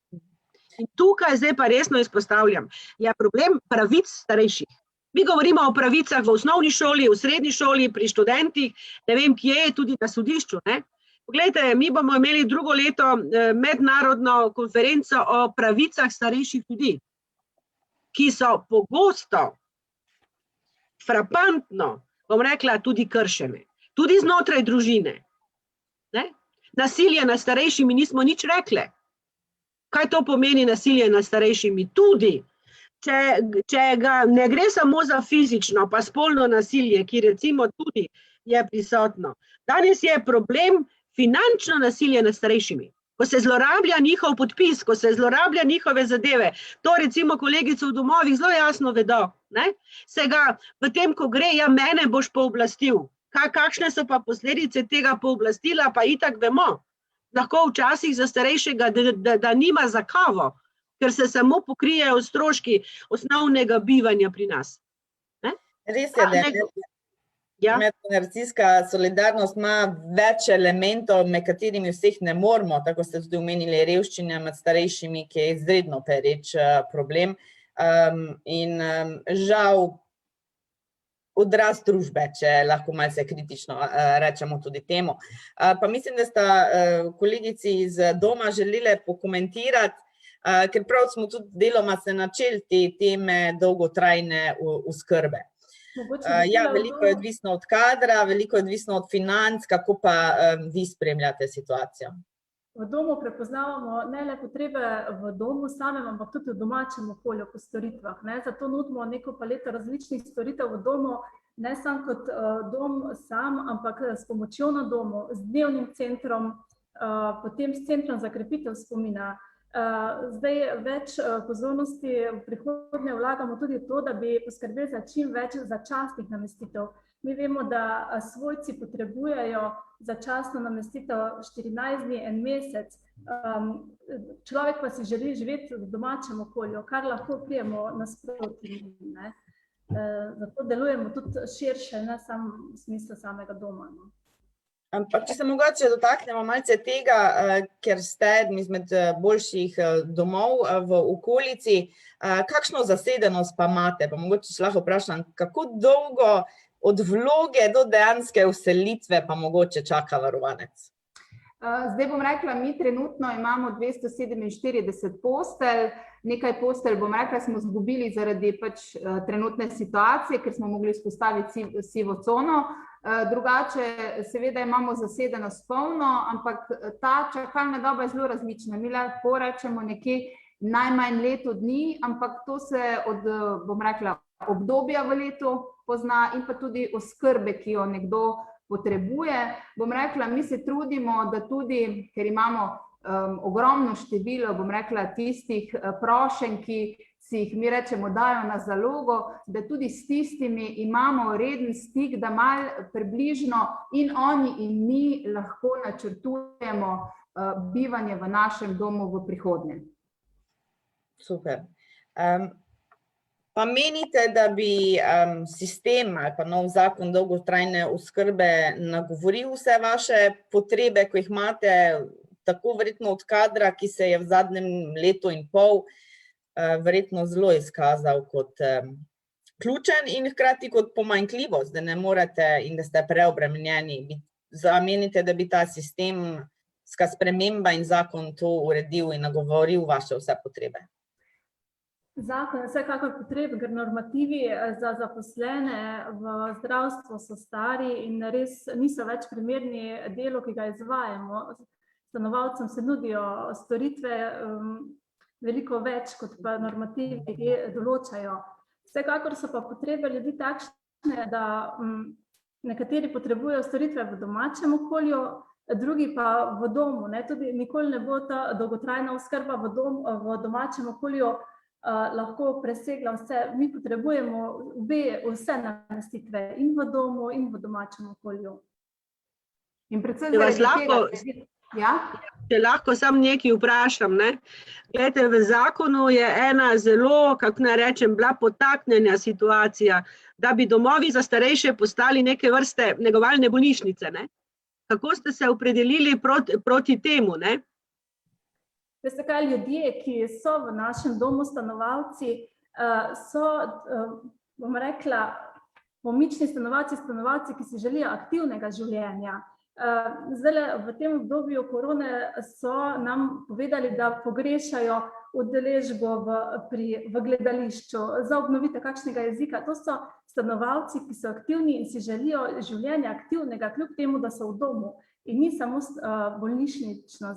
In tukaj zdaj pa resno izpostavljam, je problem pravic starejših. Mi govorimo o pravicah v osnovni šoli, v srednji šoli, pri študentih, ne vem kje, tudi na sodišču, ne. Poglejte, mi bomo imeli drugo leto mednarodno konferenco o pravicah starejših ljudi, ki so pogosto, frapantno, bom rekla, tudi kršene. Tudi znotraj družine. Ne? Nasilje nad starejšimi nismo nič rekle. Kaj to pomeni nasilje nad starejšimi? Tudi, če ga ne gre samo za fizično, pa spolno nasilje, ki recimo tudi je prisotno. Danes je problem finančno nasilje nad starejšimi. Ko se zlorablja njihov podpis, ko se zlorablja njihove zadeve, to recimo kolegice v domovih zelo jasno vedo, ne? Se ga v tem, ko gre, ja, mene boš pooblastil. Kakšne so pa posledice tega pooblastila, pa itak vemo. Lahko včasih za starejšega, da nima za kavo, ker se samo pokrijejo stroški osnovnega bivanja pri nas. Ne? Res je, da medgeneracijska solidarnost ima več elementov, med katerimi vseh ne moramo, tako ste tudi omenili revščine med starejšimi, ki je izredno pereč problem. In žal odraz družbe, če lahko malce kritično rečemo tudi temu. Pa mislim, da sta kolegici iz doma želeli pokomentirati, ker prav smo tudi deloma se načeli te teme dolgotrajne oskrbe. Ja, veliko je odvisno od kadra, veliko je odvisno od financ, kako pa vi spremljate situacijo? V domu prepoznavamo ne le potrebe v domu samem, ampak tudi v domačem okolju po storitvah. Zato nudimo neko paleto različnih storitev v domu, ne samo kot dom sam, ampak s pomočjo na domu, z dnevnim centrom, potem s centrom za krepitev spomina. Zdaj več pozornosti v prihodnje vlagamo tudi v to, da bi poskrbeli za čim več začasnih namestitev. Mi vemo, da svojci potrebujejo začasno namestitev 14 dni, en mesec. Človek pa si želi živeti v domačem okolju, kar lahko prijemo nasproti. Zato delujemo tudi širše, ne samo v smislu samega doma. Ampak, če se mogoče dotaknemo malce tega, ker ste eden izmed boljših domov v okolici, kakšno zasedenost pa imate? Pa mogoče se lahko vprašam, kako dolgo od vloge do dejanske vselitve pa mogoče čaka varovanec? Zdaj bom rekla, mi trenutno imamo 247 postelj, nekaj postelj, bom rekla, smo izgubili zaradi trenutne situacije, ker smo mogli vzpostaviti sivo cono. Drugače, seveda imamo zasedenost polno, ampak ta čakalna doba je zelo različna. Mi lahko rečemo nekje najmanj leto dni, ampak to se od, bom rekla, obdobja v letu pozna in pa tudi oskrbe, ki jo nekdo potrebuje. Bom rekla, mi se trudimo, da tudi, ker imamo ogromno število, bom rekla, tistih prošenj, ki si jih mi rečemo dajo na zalogo, da tudi s tistimi imamo reden stik, da malo približno in oni in mi lahko načrtujemo bivanje v našem domu v prihodnje. Super. Pa menite, da bi sistem ali pa nov zakon dolgotrajne oskrbe nagovoril vse vaše potrebe, ko jih imate, tako verjetno od kadra, ki se je v zadnjem letu in pol verjetno zelo izkazal kot ključen in hkrati kot pomanjkljivost, da ne morete in da ste preobremenjeni. Menite, da bi ta sistemska sprememba in zakon to uredil in nagovoril vaše vse potrebe? Zakon je vsekakor potreben, ker normativi za zaposlene v zdravstvu so stari in res niso več primerni delu, ki ga izvajamo. Stanovalcem se nudijo storitve veliko več, kot pa normativi, ki določajo. Vsekakor so pa potrebe ljudi takšne, da nekateri potrebujejo storitve v domačem okolju, drugi pa v domu. Tudi nikoli ne bo ta dolgotrajna oskrba v domačem okolju lahko presegla vse. Mi potrebujemo vse namestitve in v domu in v domačem okolju. In predvsem zaradi tega... Če lahko sam nekaj vprašam, ne? Glejte, v zakonu je ena zelo, kako naj rečem, bila potaknjena situacija, da bi domovi za starejše postali neke vrste negovalne bolnišnice, ne? Kako ste se opredelili proti temu, ne? Veste kaj, ljudje, ki so v našem domu stanovalci, so, bom rekla, pomični stanovalci, ki si želijo aktivnega življenja. Zdaj v tem obdobju korone so nam povedali, da pogrešajo udeležbo v gledališču, za obnovitev kakšnega jezika. To so stanovalci, ki so aktivni in si želijo življenja aktivnega, kljub temu, da so v domu. In ni samo bolnišnično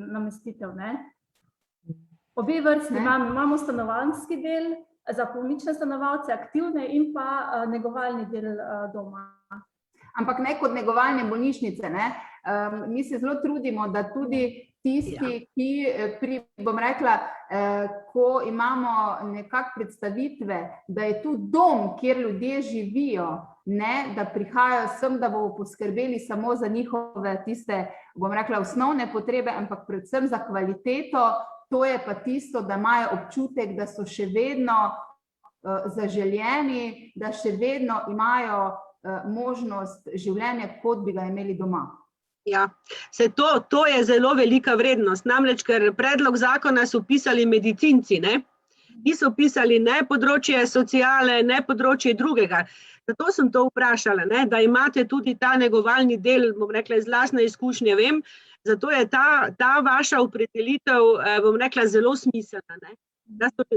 namestitev. Obe vrsti imamo stanovanjski del za pomične stanovalce, aktivne in pa negovalni del doma. Ampak ne kot negovalne bolnišnice. Mi se zelo trudimo, da tudi tisti, ki bom rekla, ko imamo nekak predstavitve, da je tu dom, kjer ljudje živijo, ne da prihajajo sem, da bomo poskrbeli samo za njihove tiste, bom rekla, osnovne potrebe, ampak predvsem za kvaliteto, to je pa tisto, da imajo občutek, da so še vedno zaželjeni, da še vedno imajo možnost življenja, kot bi ga imeli doma. Ja, to je zelo velika vrednost, namreč, ker predlog zakona so pisali medicinci, niso pisali ne področje sociale, ne področje drugega. Zato sem to vprašala, da imate tudi ta negovalni del, bom rekla, iz lastne izkušnje vem, zato je ta vaša opredelitev, bom rekla, zelo smiselna,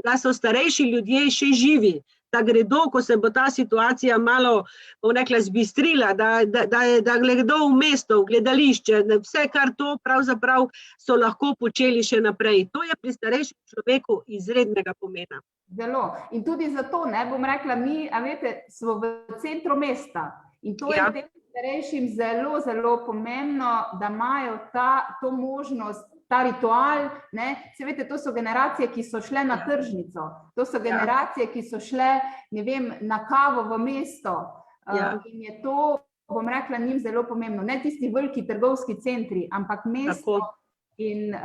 da so starejši ljudje še živi, da gredo, ko se bo ta situacija malo, bom rekla, zbistrila, da gredo v mesto, v gledališče, vse, kar to pravzaprav so lahko počeli še naprej. To je pri starejšem človeku izrednega pomena. Zelo. In tudi zato, bom rekla, mi, veste, smo v centru mesta in to je tem starejšim zelo, zelo pomembno, da imajo to možnost, ta ritual, se veste, to so generacije, ki so šle na tržnico, to so generacije, ki so šle, ne vem, na kavo v mesto in je to, bom rekla, njim zelo pomembno. Ne tisti veliki trgovski centri, ampak mesto in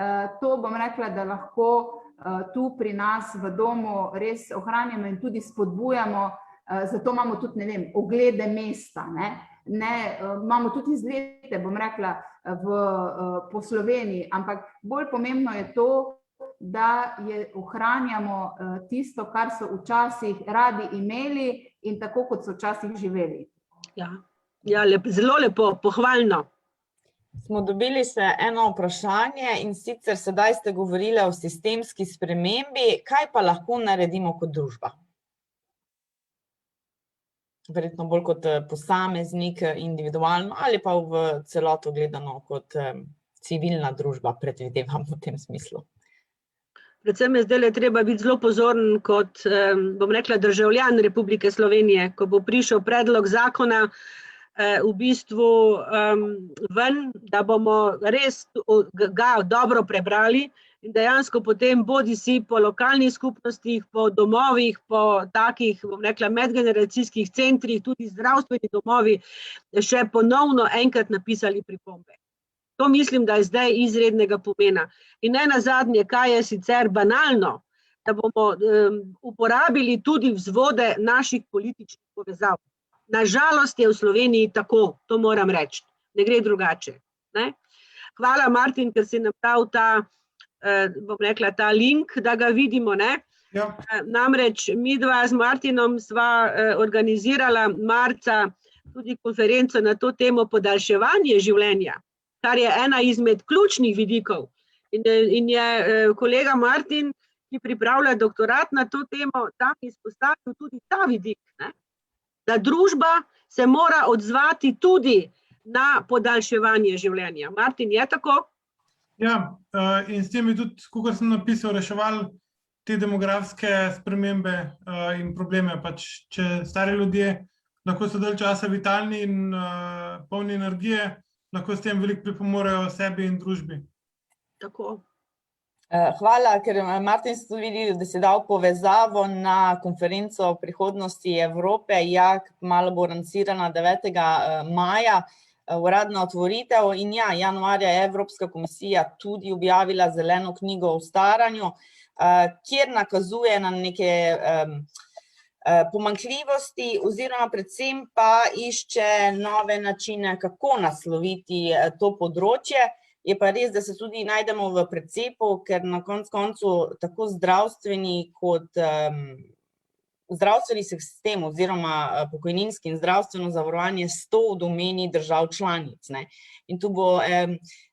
to, bom rekla, da lahko tu pri nas v domu res ohranjamo in tudi spodbujamo, zato imamo tudi, ne vem, oglede mesta, imamo tudi izlete, bom rekla, po Sloveniji, ampak bolj pomembno je to, da ohranjamo tisto, kar so včasih radi imeli in tako, kot so včasih živeli. Ja, zelo lepo, pohvalno. Smo dobili še eno vprašanje in sicer sedaj ste govorili o sistemski spremembi, kaj pa lahko naredimo kot družba? Verjetno bolj kot posameznik individualno ali pa v celoto gledano kot civilna družba, predvidevam v tem smislu. Predvsem je zdaj treba biti zelo pozoren kot, bom rekla, državljan Republike Slovenije, ko bo prišel predlog zakona v bistvu ven, da bomo res ga dobro prebrali in dejansko potem bodisi po lokalnih skupnostih, po domovih, po takih, bom rekla, medgeneracijskih centrih, tudi zdravstveni domovi, še ponovno enkrat napisali pripombe. To mislim, da je zdaj izrednega pomena. In ne nazadnje, kaj je sicer banalno, da bomo uporabili tudi vzvode naših političnih povezav. Nažalost je v Sloveniji tako, to moram reči, ne gre drugače. Hvala, Martin, ker si nam dal bom rekla, ta link, da ga vidimo. Namreč midva z Martinom sva organizirala marca tudi konferenco na to temo podaljševanje življenja, kar je ena izmed ključnih vidikov. In je kolega Martin, ki pripravlja doktorat na to temo, tam izpostavil tudi ta vidik, da družba se mora odzvati tudi na podaljševanje življenja. Martin, je tako? Ja, in s tem je tudi, kakor sem napisal, reševali te demografske spremembe in probleme. Če stari ljudje lahko so dalj časa vitalni in polni energije, lahko s tem veliko pripomorejo sebi in družbi. Tako. Hvala, ker Martin ste tudi videli, da si dal povezavo na konferenco o prihodnosti Evrope, malo bo lansirana 9. maja, uradna otvoritev in januarja je Evropska komisija tudi objavila zeleno knjigo o staranju, kjer nakazuje na neke pomanjkljivosti oziroma predvsem pa išče nove načine, kako nasloviti to področje. Je pa res, da se tudi najdemo v precepu, ker na koncu tako zdravstveni kot zdravstveni sistem oziroma pokojninski in zdravstveno zavarovanje sto v domeni držav članic, ne. In tu bo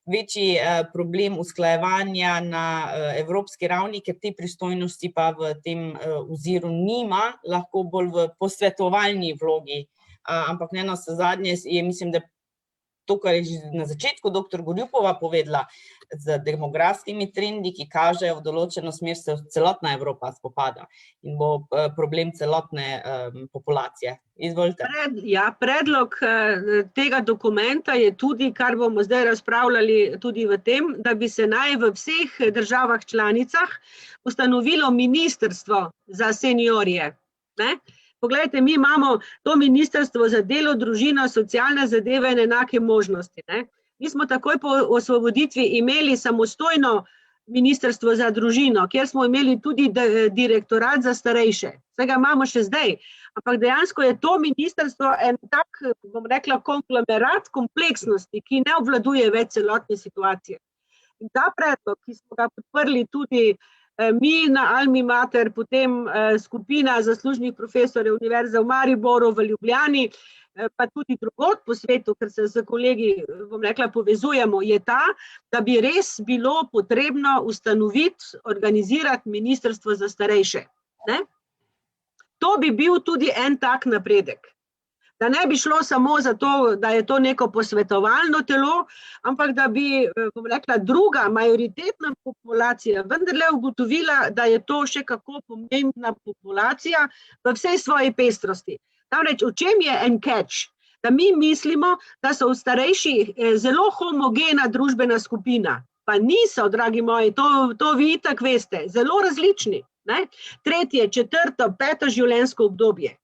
večji problem usklajevanja na evropski ravni, ker te pristojnosti pa v tem oziru nima, lahko bolj v posvetovalni vlogi. Ampak ne navsezadnje je, mislim, da to, kar je že na začetku dr. Gorjupova povedala, z demografskimi trendi, ki kažejo v določeno smer, se celotna Evropa spopada in bo problem celotne populacije. Izvolite. Predlog tega dokumenta je tudi, kar bomo zdaj razpravljali tudi v tem, da bi se naj v vseh državah članicah ustanovilo ministrstvo za seniorje, ne? Poglejte, mi imamo to ministrstvo za delo, družino, socialne zadeve in enake možnosti, ne? Mi smo takoj po osvoboditvi imeli samostojno ministrstvo za družino, kjer smo imeli tudi direktorat za starejše. Vsega imamo še zdaj, ampak dejansko je to ministrstvo en tak, bom rekla, konglomerat kompleksnosti, ki ne obvladuje več celotne situacije. In ta predlog, ki smo ga podprli tudi mi na Almi Mater, potem skupina zaslužnih profesorjev Univerze v Mariboru, v Ljubljani, pa tudi drugod po svetu, ker se z kolegi, bom rekla, povezujemo, je ta, da bi res bilo potrebno ustanoviti, organizirati ministrstvo za starejše, ne? To bi bil tudi en tak napredek. Da ne bi šlo samo za to, da je to neko posvetovalno telo, ampak da bi, bom rekla, druga majoritetna populacija vendarle ugotovila, da je to še kako pomembna populacija v vsej svoji pestrosti. Namreč, v čem je en catch? Da mi mislimo, da so starejši zelo homogena družbena skupina. Pa niso, dragi moji, to vi itak veste, zelo različni, ne? Tretje, četrto, peto življenjsko obdobje.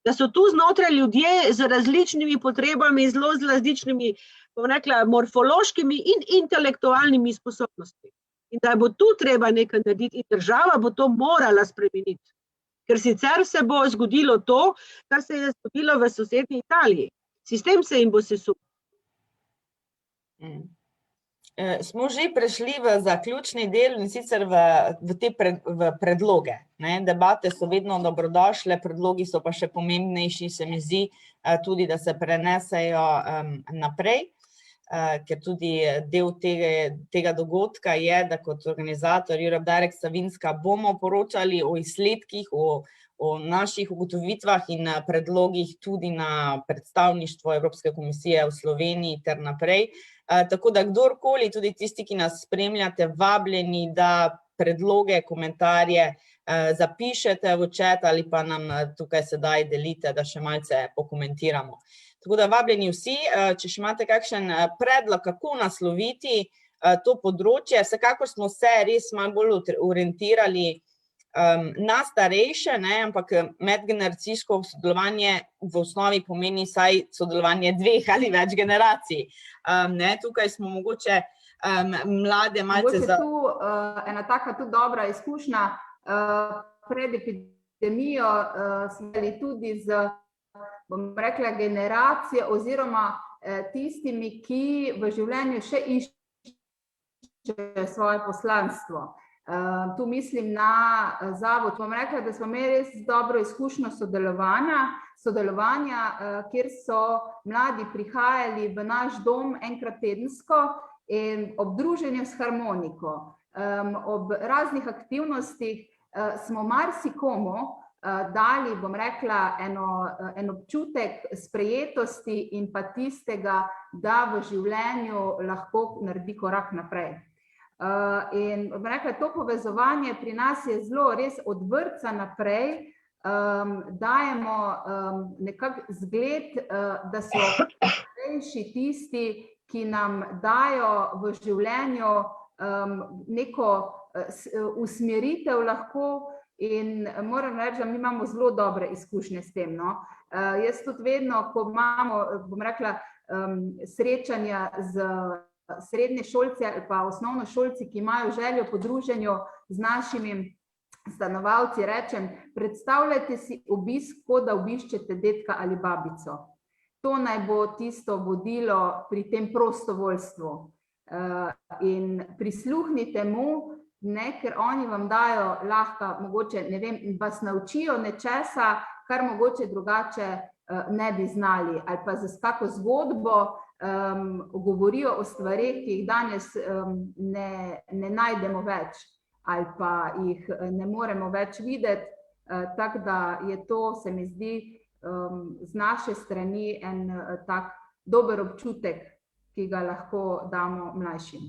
Da so tu znotraj ljudje z različnimi potrebami, zelo z različnimi, bom rekla, morfološkimi in intelektualnimi sposobnostmi. In da bo tu treba nekaj narediti in država bo to morala spremeniti. Ker sicer se bo zgodilo to, kar se je zgodilo v sosednji Italiji. Sistem se jim bo sesul. Smo že prešli v zaključni del in sicer v predloge. Ne? Debate so vedno dobrodošle, predlogi so pa še pomembnejši, se mi zdi tudi, da se prenesejo naprej, ker tudi del tega dogodka je, da kot organizator Europe Direct Savinjska bomo poročali o izsledkih, o naših ugotovitvah in predlogih tudi na predstavništvo Evropske komisije v Sloveniji ter naprej. Tako da kdorkoli, tudi tisti, ki nas spremljate, vabljeni, da predloge, komentarje zapišete v chat ali pa nam tukaj sedaj delite, da še malce pokomentiramo. Tako da vabljeni vsi, če še imate kakšen predlog, kako nasloviti to področje, vsekakor smo se res malo bolj orientirali na starejše, ne, ampak medgeneracijsko sodelovanje v osnovi pomeni saj sodelovanje dveh ali več generacij. Ne, tukaj smo mogoče mlade malce Mogoče tu ena taka tudi dobra izkušnja. Pred epidemijo smo imeli tudi z, bom rekla, generacije oziroma tistimi, ki v življenju še iščejo svoje poslanstvo. Tu mislim na zavod. Bom rekla, da smo imeli res dobro izkušnjo sodelovanja, kjer so mladi prihajali v naš dom enkrat tedensko in ob druženju s harmoniko, ob raznih aktivnostih smo marsikomu dali, bom rekla, en občutek sprejetosti in pa tistega, da v življenju lahko naredi korak naprej. In bom rekla, to povezovanje pri nas je zelo res od vrtca naprej, dajemo nekak zgled, da so starejši tisti, ki nam dajo v življenju neko usmeritev lahko in moram reči, da mi imamo zelo dobre izkušnje s tem, no. Jaz tudi vedno, ko imamo, bom rekla, srečanja z srednješolci ali pa osnovnošolci, ki imajo željo po druženju z našimi stanovalci, rečem, predstavljajte si obisk, kot da obiščete dedka ali babico. To naj bo tisto vodilo pri tem prostovoljstvu. In prisluhnite mu, ne, ker oni vam dajo lahko, mogoče, ne vem, vas naučijo nečesa, kar mogoče drugače ne bi znali, ali pa za kako zgodbo govorijo o stvareh, ki jih danes ne najdemo več, ali pa jih ne moremo več videti, tako da je to, se mi zdi, z naše strani en tak dober občutek, ki ga lahko damo mlajšim.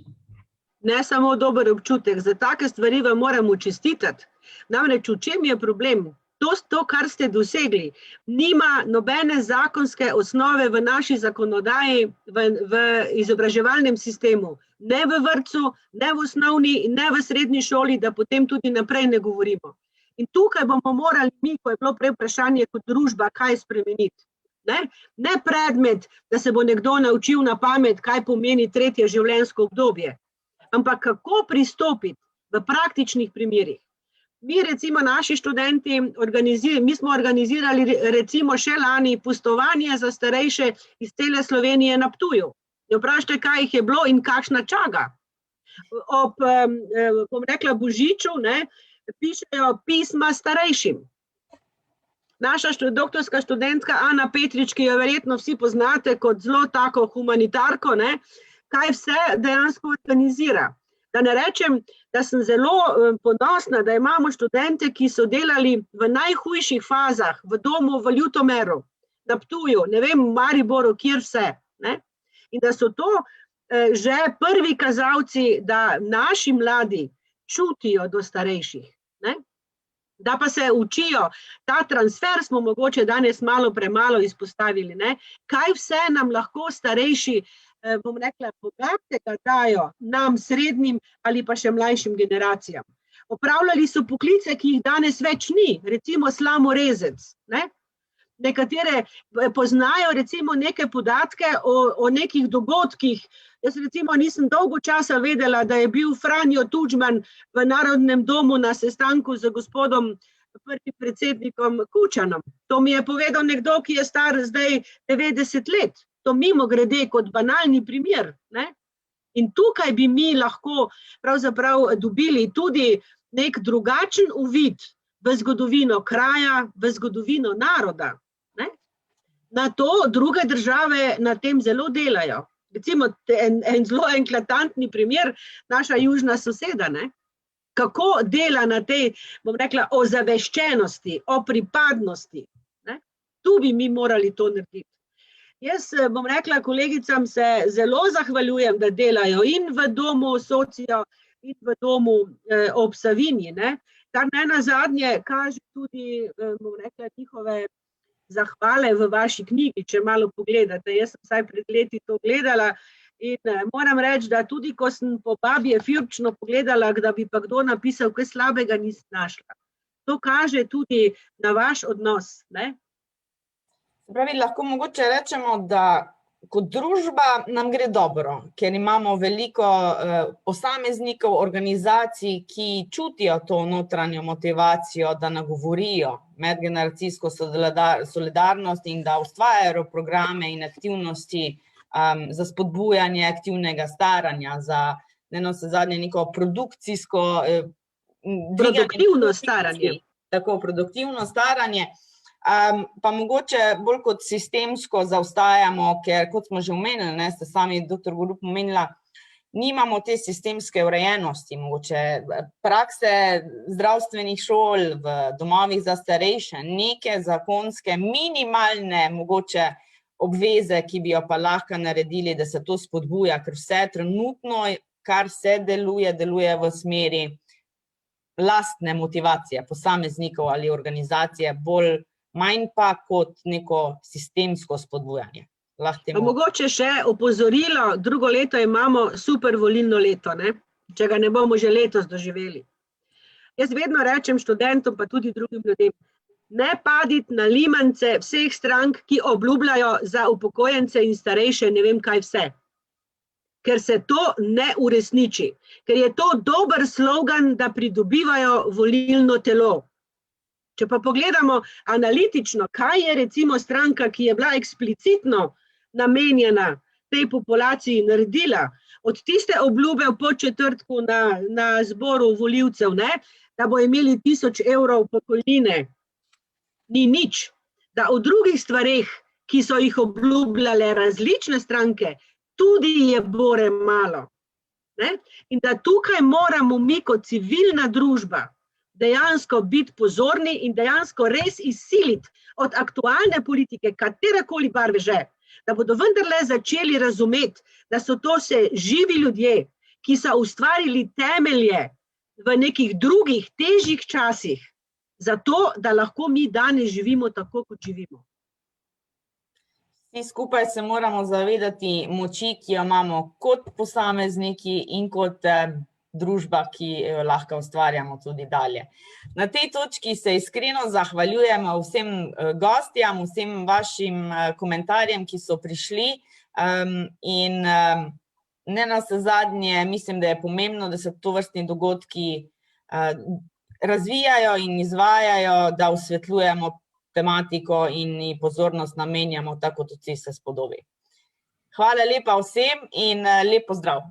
Ne samo dober občutek, za take stvari vam moramo čestitati. Namreč, v čem je problem? To, kar ste dosegli, nima nobene zakonske osnove v naši zakonodaji, v izobraževalnem sistemu, ne v vrtcu, ne v osnovni, ne v srednji šoli, da potem tudi naprej ne govorimo. In tukaj bomo morali mi, ko je bilo prej vprašanje kot družba, kaj spremeniti. Ne predmet, da se bo nekdo naučil na pamet, kaj pomeni tretje življenjsko obdobje, ampak kako pristopiti v praktičnih primerih. Mi recimo naši študenti, mi smo organizirali recimo še lani pustovanje za starejše iz cele Slovenije na Ptuju. Vprašajte, kaj jih je bilo in kakšna čaga. Ob, bom rekla, Božiču, pišejo pisma starejšim. Naša doktorska študentka Ana Petrič, ki jo verjetno vsi poznate kot zelo tako humanitarko, kaj vse dejansko organizira. Da ne rečem, da sem zelo ponosna, da imamo študente, ki so delali v najhujših fazah, v domu v Ljutomeru, na Ptuju, ne vem, v Mariboru, kjer vse. In da so to že prvi kazalci, da naši mladi čutijo do starejših. Da pa se učijo, ta transfer smo mogoče danes malo premalo izpostavili. Kaj vse nam lahko starejši, bom rekla, bogatega dajo nam srednjim ali pa še mlajšim generacijam. Opravljali so poklice, ki jih danes več ni, recimo slamorezec. Nekatere poznajo recimo neke podatke o nekih dogodkih. Jaz recimo nisem dolgo časa vedela, da je bil Franjo Tudžman v Narodnem domu na sestanku z gospodom prvim predsednikom Kučanom. To mi je povedal nekdo, ki je star zdaj 90 let. To mimo grede kot banalni primer. In tukaj bi mi lahko pravzaprav dobili tudi nek drugačen uvid v zgodovino kraja, v zgodovino naroda. Na to druge države na tem zelo delajo. Recimo en zelo eklatantni primer, naša južna soseda, kako dela na tej, bom rekla, ozaveščenosti, o pripadnosti. Tu bi mi morali to narediti. Jaz bom rekla, kolegicam se zelo zahvaljujem, da delajo in v domu Socio in v domu ob Savinji, kar ne nazadnje kaže tudi, bom rekla, njihove zahvale v vaši knjigi, če malo pogledate. Jaz sem vsaj pred leti to gledala in moram reči, da tudi ko sem po babje fjurčno pogledala, da bi pa kdo napisal, kaj slabega nisem našla. To kaže tudi na vaš odnos, Pravi, lahko mogoče rečemo, da kot družba nam gre dobro, ker imamo veliko posameznikov, organizacij, ki čutijo to notranjo motivacijo, da nagovorijo medgeneracijsko solidarnost in da ustvarjajo programe in aktivnosti za spodbujanje aktivnega staranja, za navsezadnje neko produkcijsko produktivno staranje. Tako, produktivno staranje. Pa mogoče bolj kot sistemsko zaostajamo, ker kot smo že omenili, ste sami dr. Gorup omenila, nimamo te sistemske urejenosti, mogoče prakse zdravstvenih šol v domovih za starejše, neke zakonske minimalne mogoče obveze, ki bi jo pa lahko naredili, da se to spodbuja, ker vse trenutno, kar se deluje v smeri lastne motivacije posameznikov ali organizacije, manj pa kot neko sistemsko spodbujanje. Mogoče še opozorilo, drugo leto imamo super volilno leto, če ga ne bomo že letos doživeli. Jaz vedno rečem študentom, pa tudi drugim ljudem, ne paditi na limance vseh strank, ki obljubljajo za upokojence in starejše ne vem kaj vse. Ker se to ne uresniči. Ker je to dober slogan, da pridobivajo volilno telo. Če pa pogledamo analitično, kaj je recimo stranka, ki je bila eksplicitno namenjena tej populaciji naredila, od tiste obljube po četrtku na zboru volivcev, ne, da bo imeli 1000 evrov pokojnine, ni nič. Da o drugih stvareh, ki so jih obljubljale različne stranke, tudi je bore malo. Ne? In da tukaj moramo mi kot civilna družba dejansko biti pozorni in dejansko res izsiliti od aktualne politike, katerekoli barve že, da bodo vendarle začeli razumeti, da so to se živi ljudje, ki so ustvarili temelje v nekih drugih, težjih časih, zato, da lahko mi danes živimo tako, kot živimo. Vsi skupaj se moramo zavedati moči, ki jo imamo kot posamezniki in kot družba, ki jo lahko ustvarjamo tudi dalje. Na tej točki se iskreno zahvaljujemo vsem gostjam, vsem vašim komentarjem, ki so prišli in ne nazadnje, mislim, da je pomembno, da se tovrstni dogodki razvijajo in izvajajo, da osvetljujemo tematiko in pozornost namenjamo tako, kot vsi se spodobi. Hvala lepa vsem in lep pozdrav.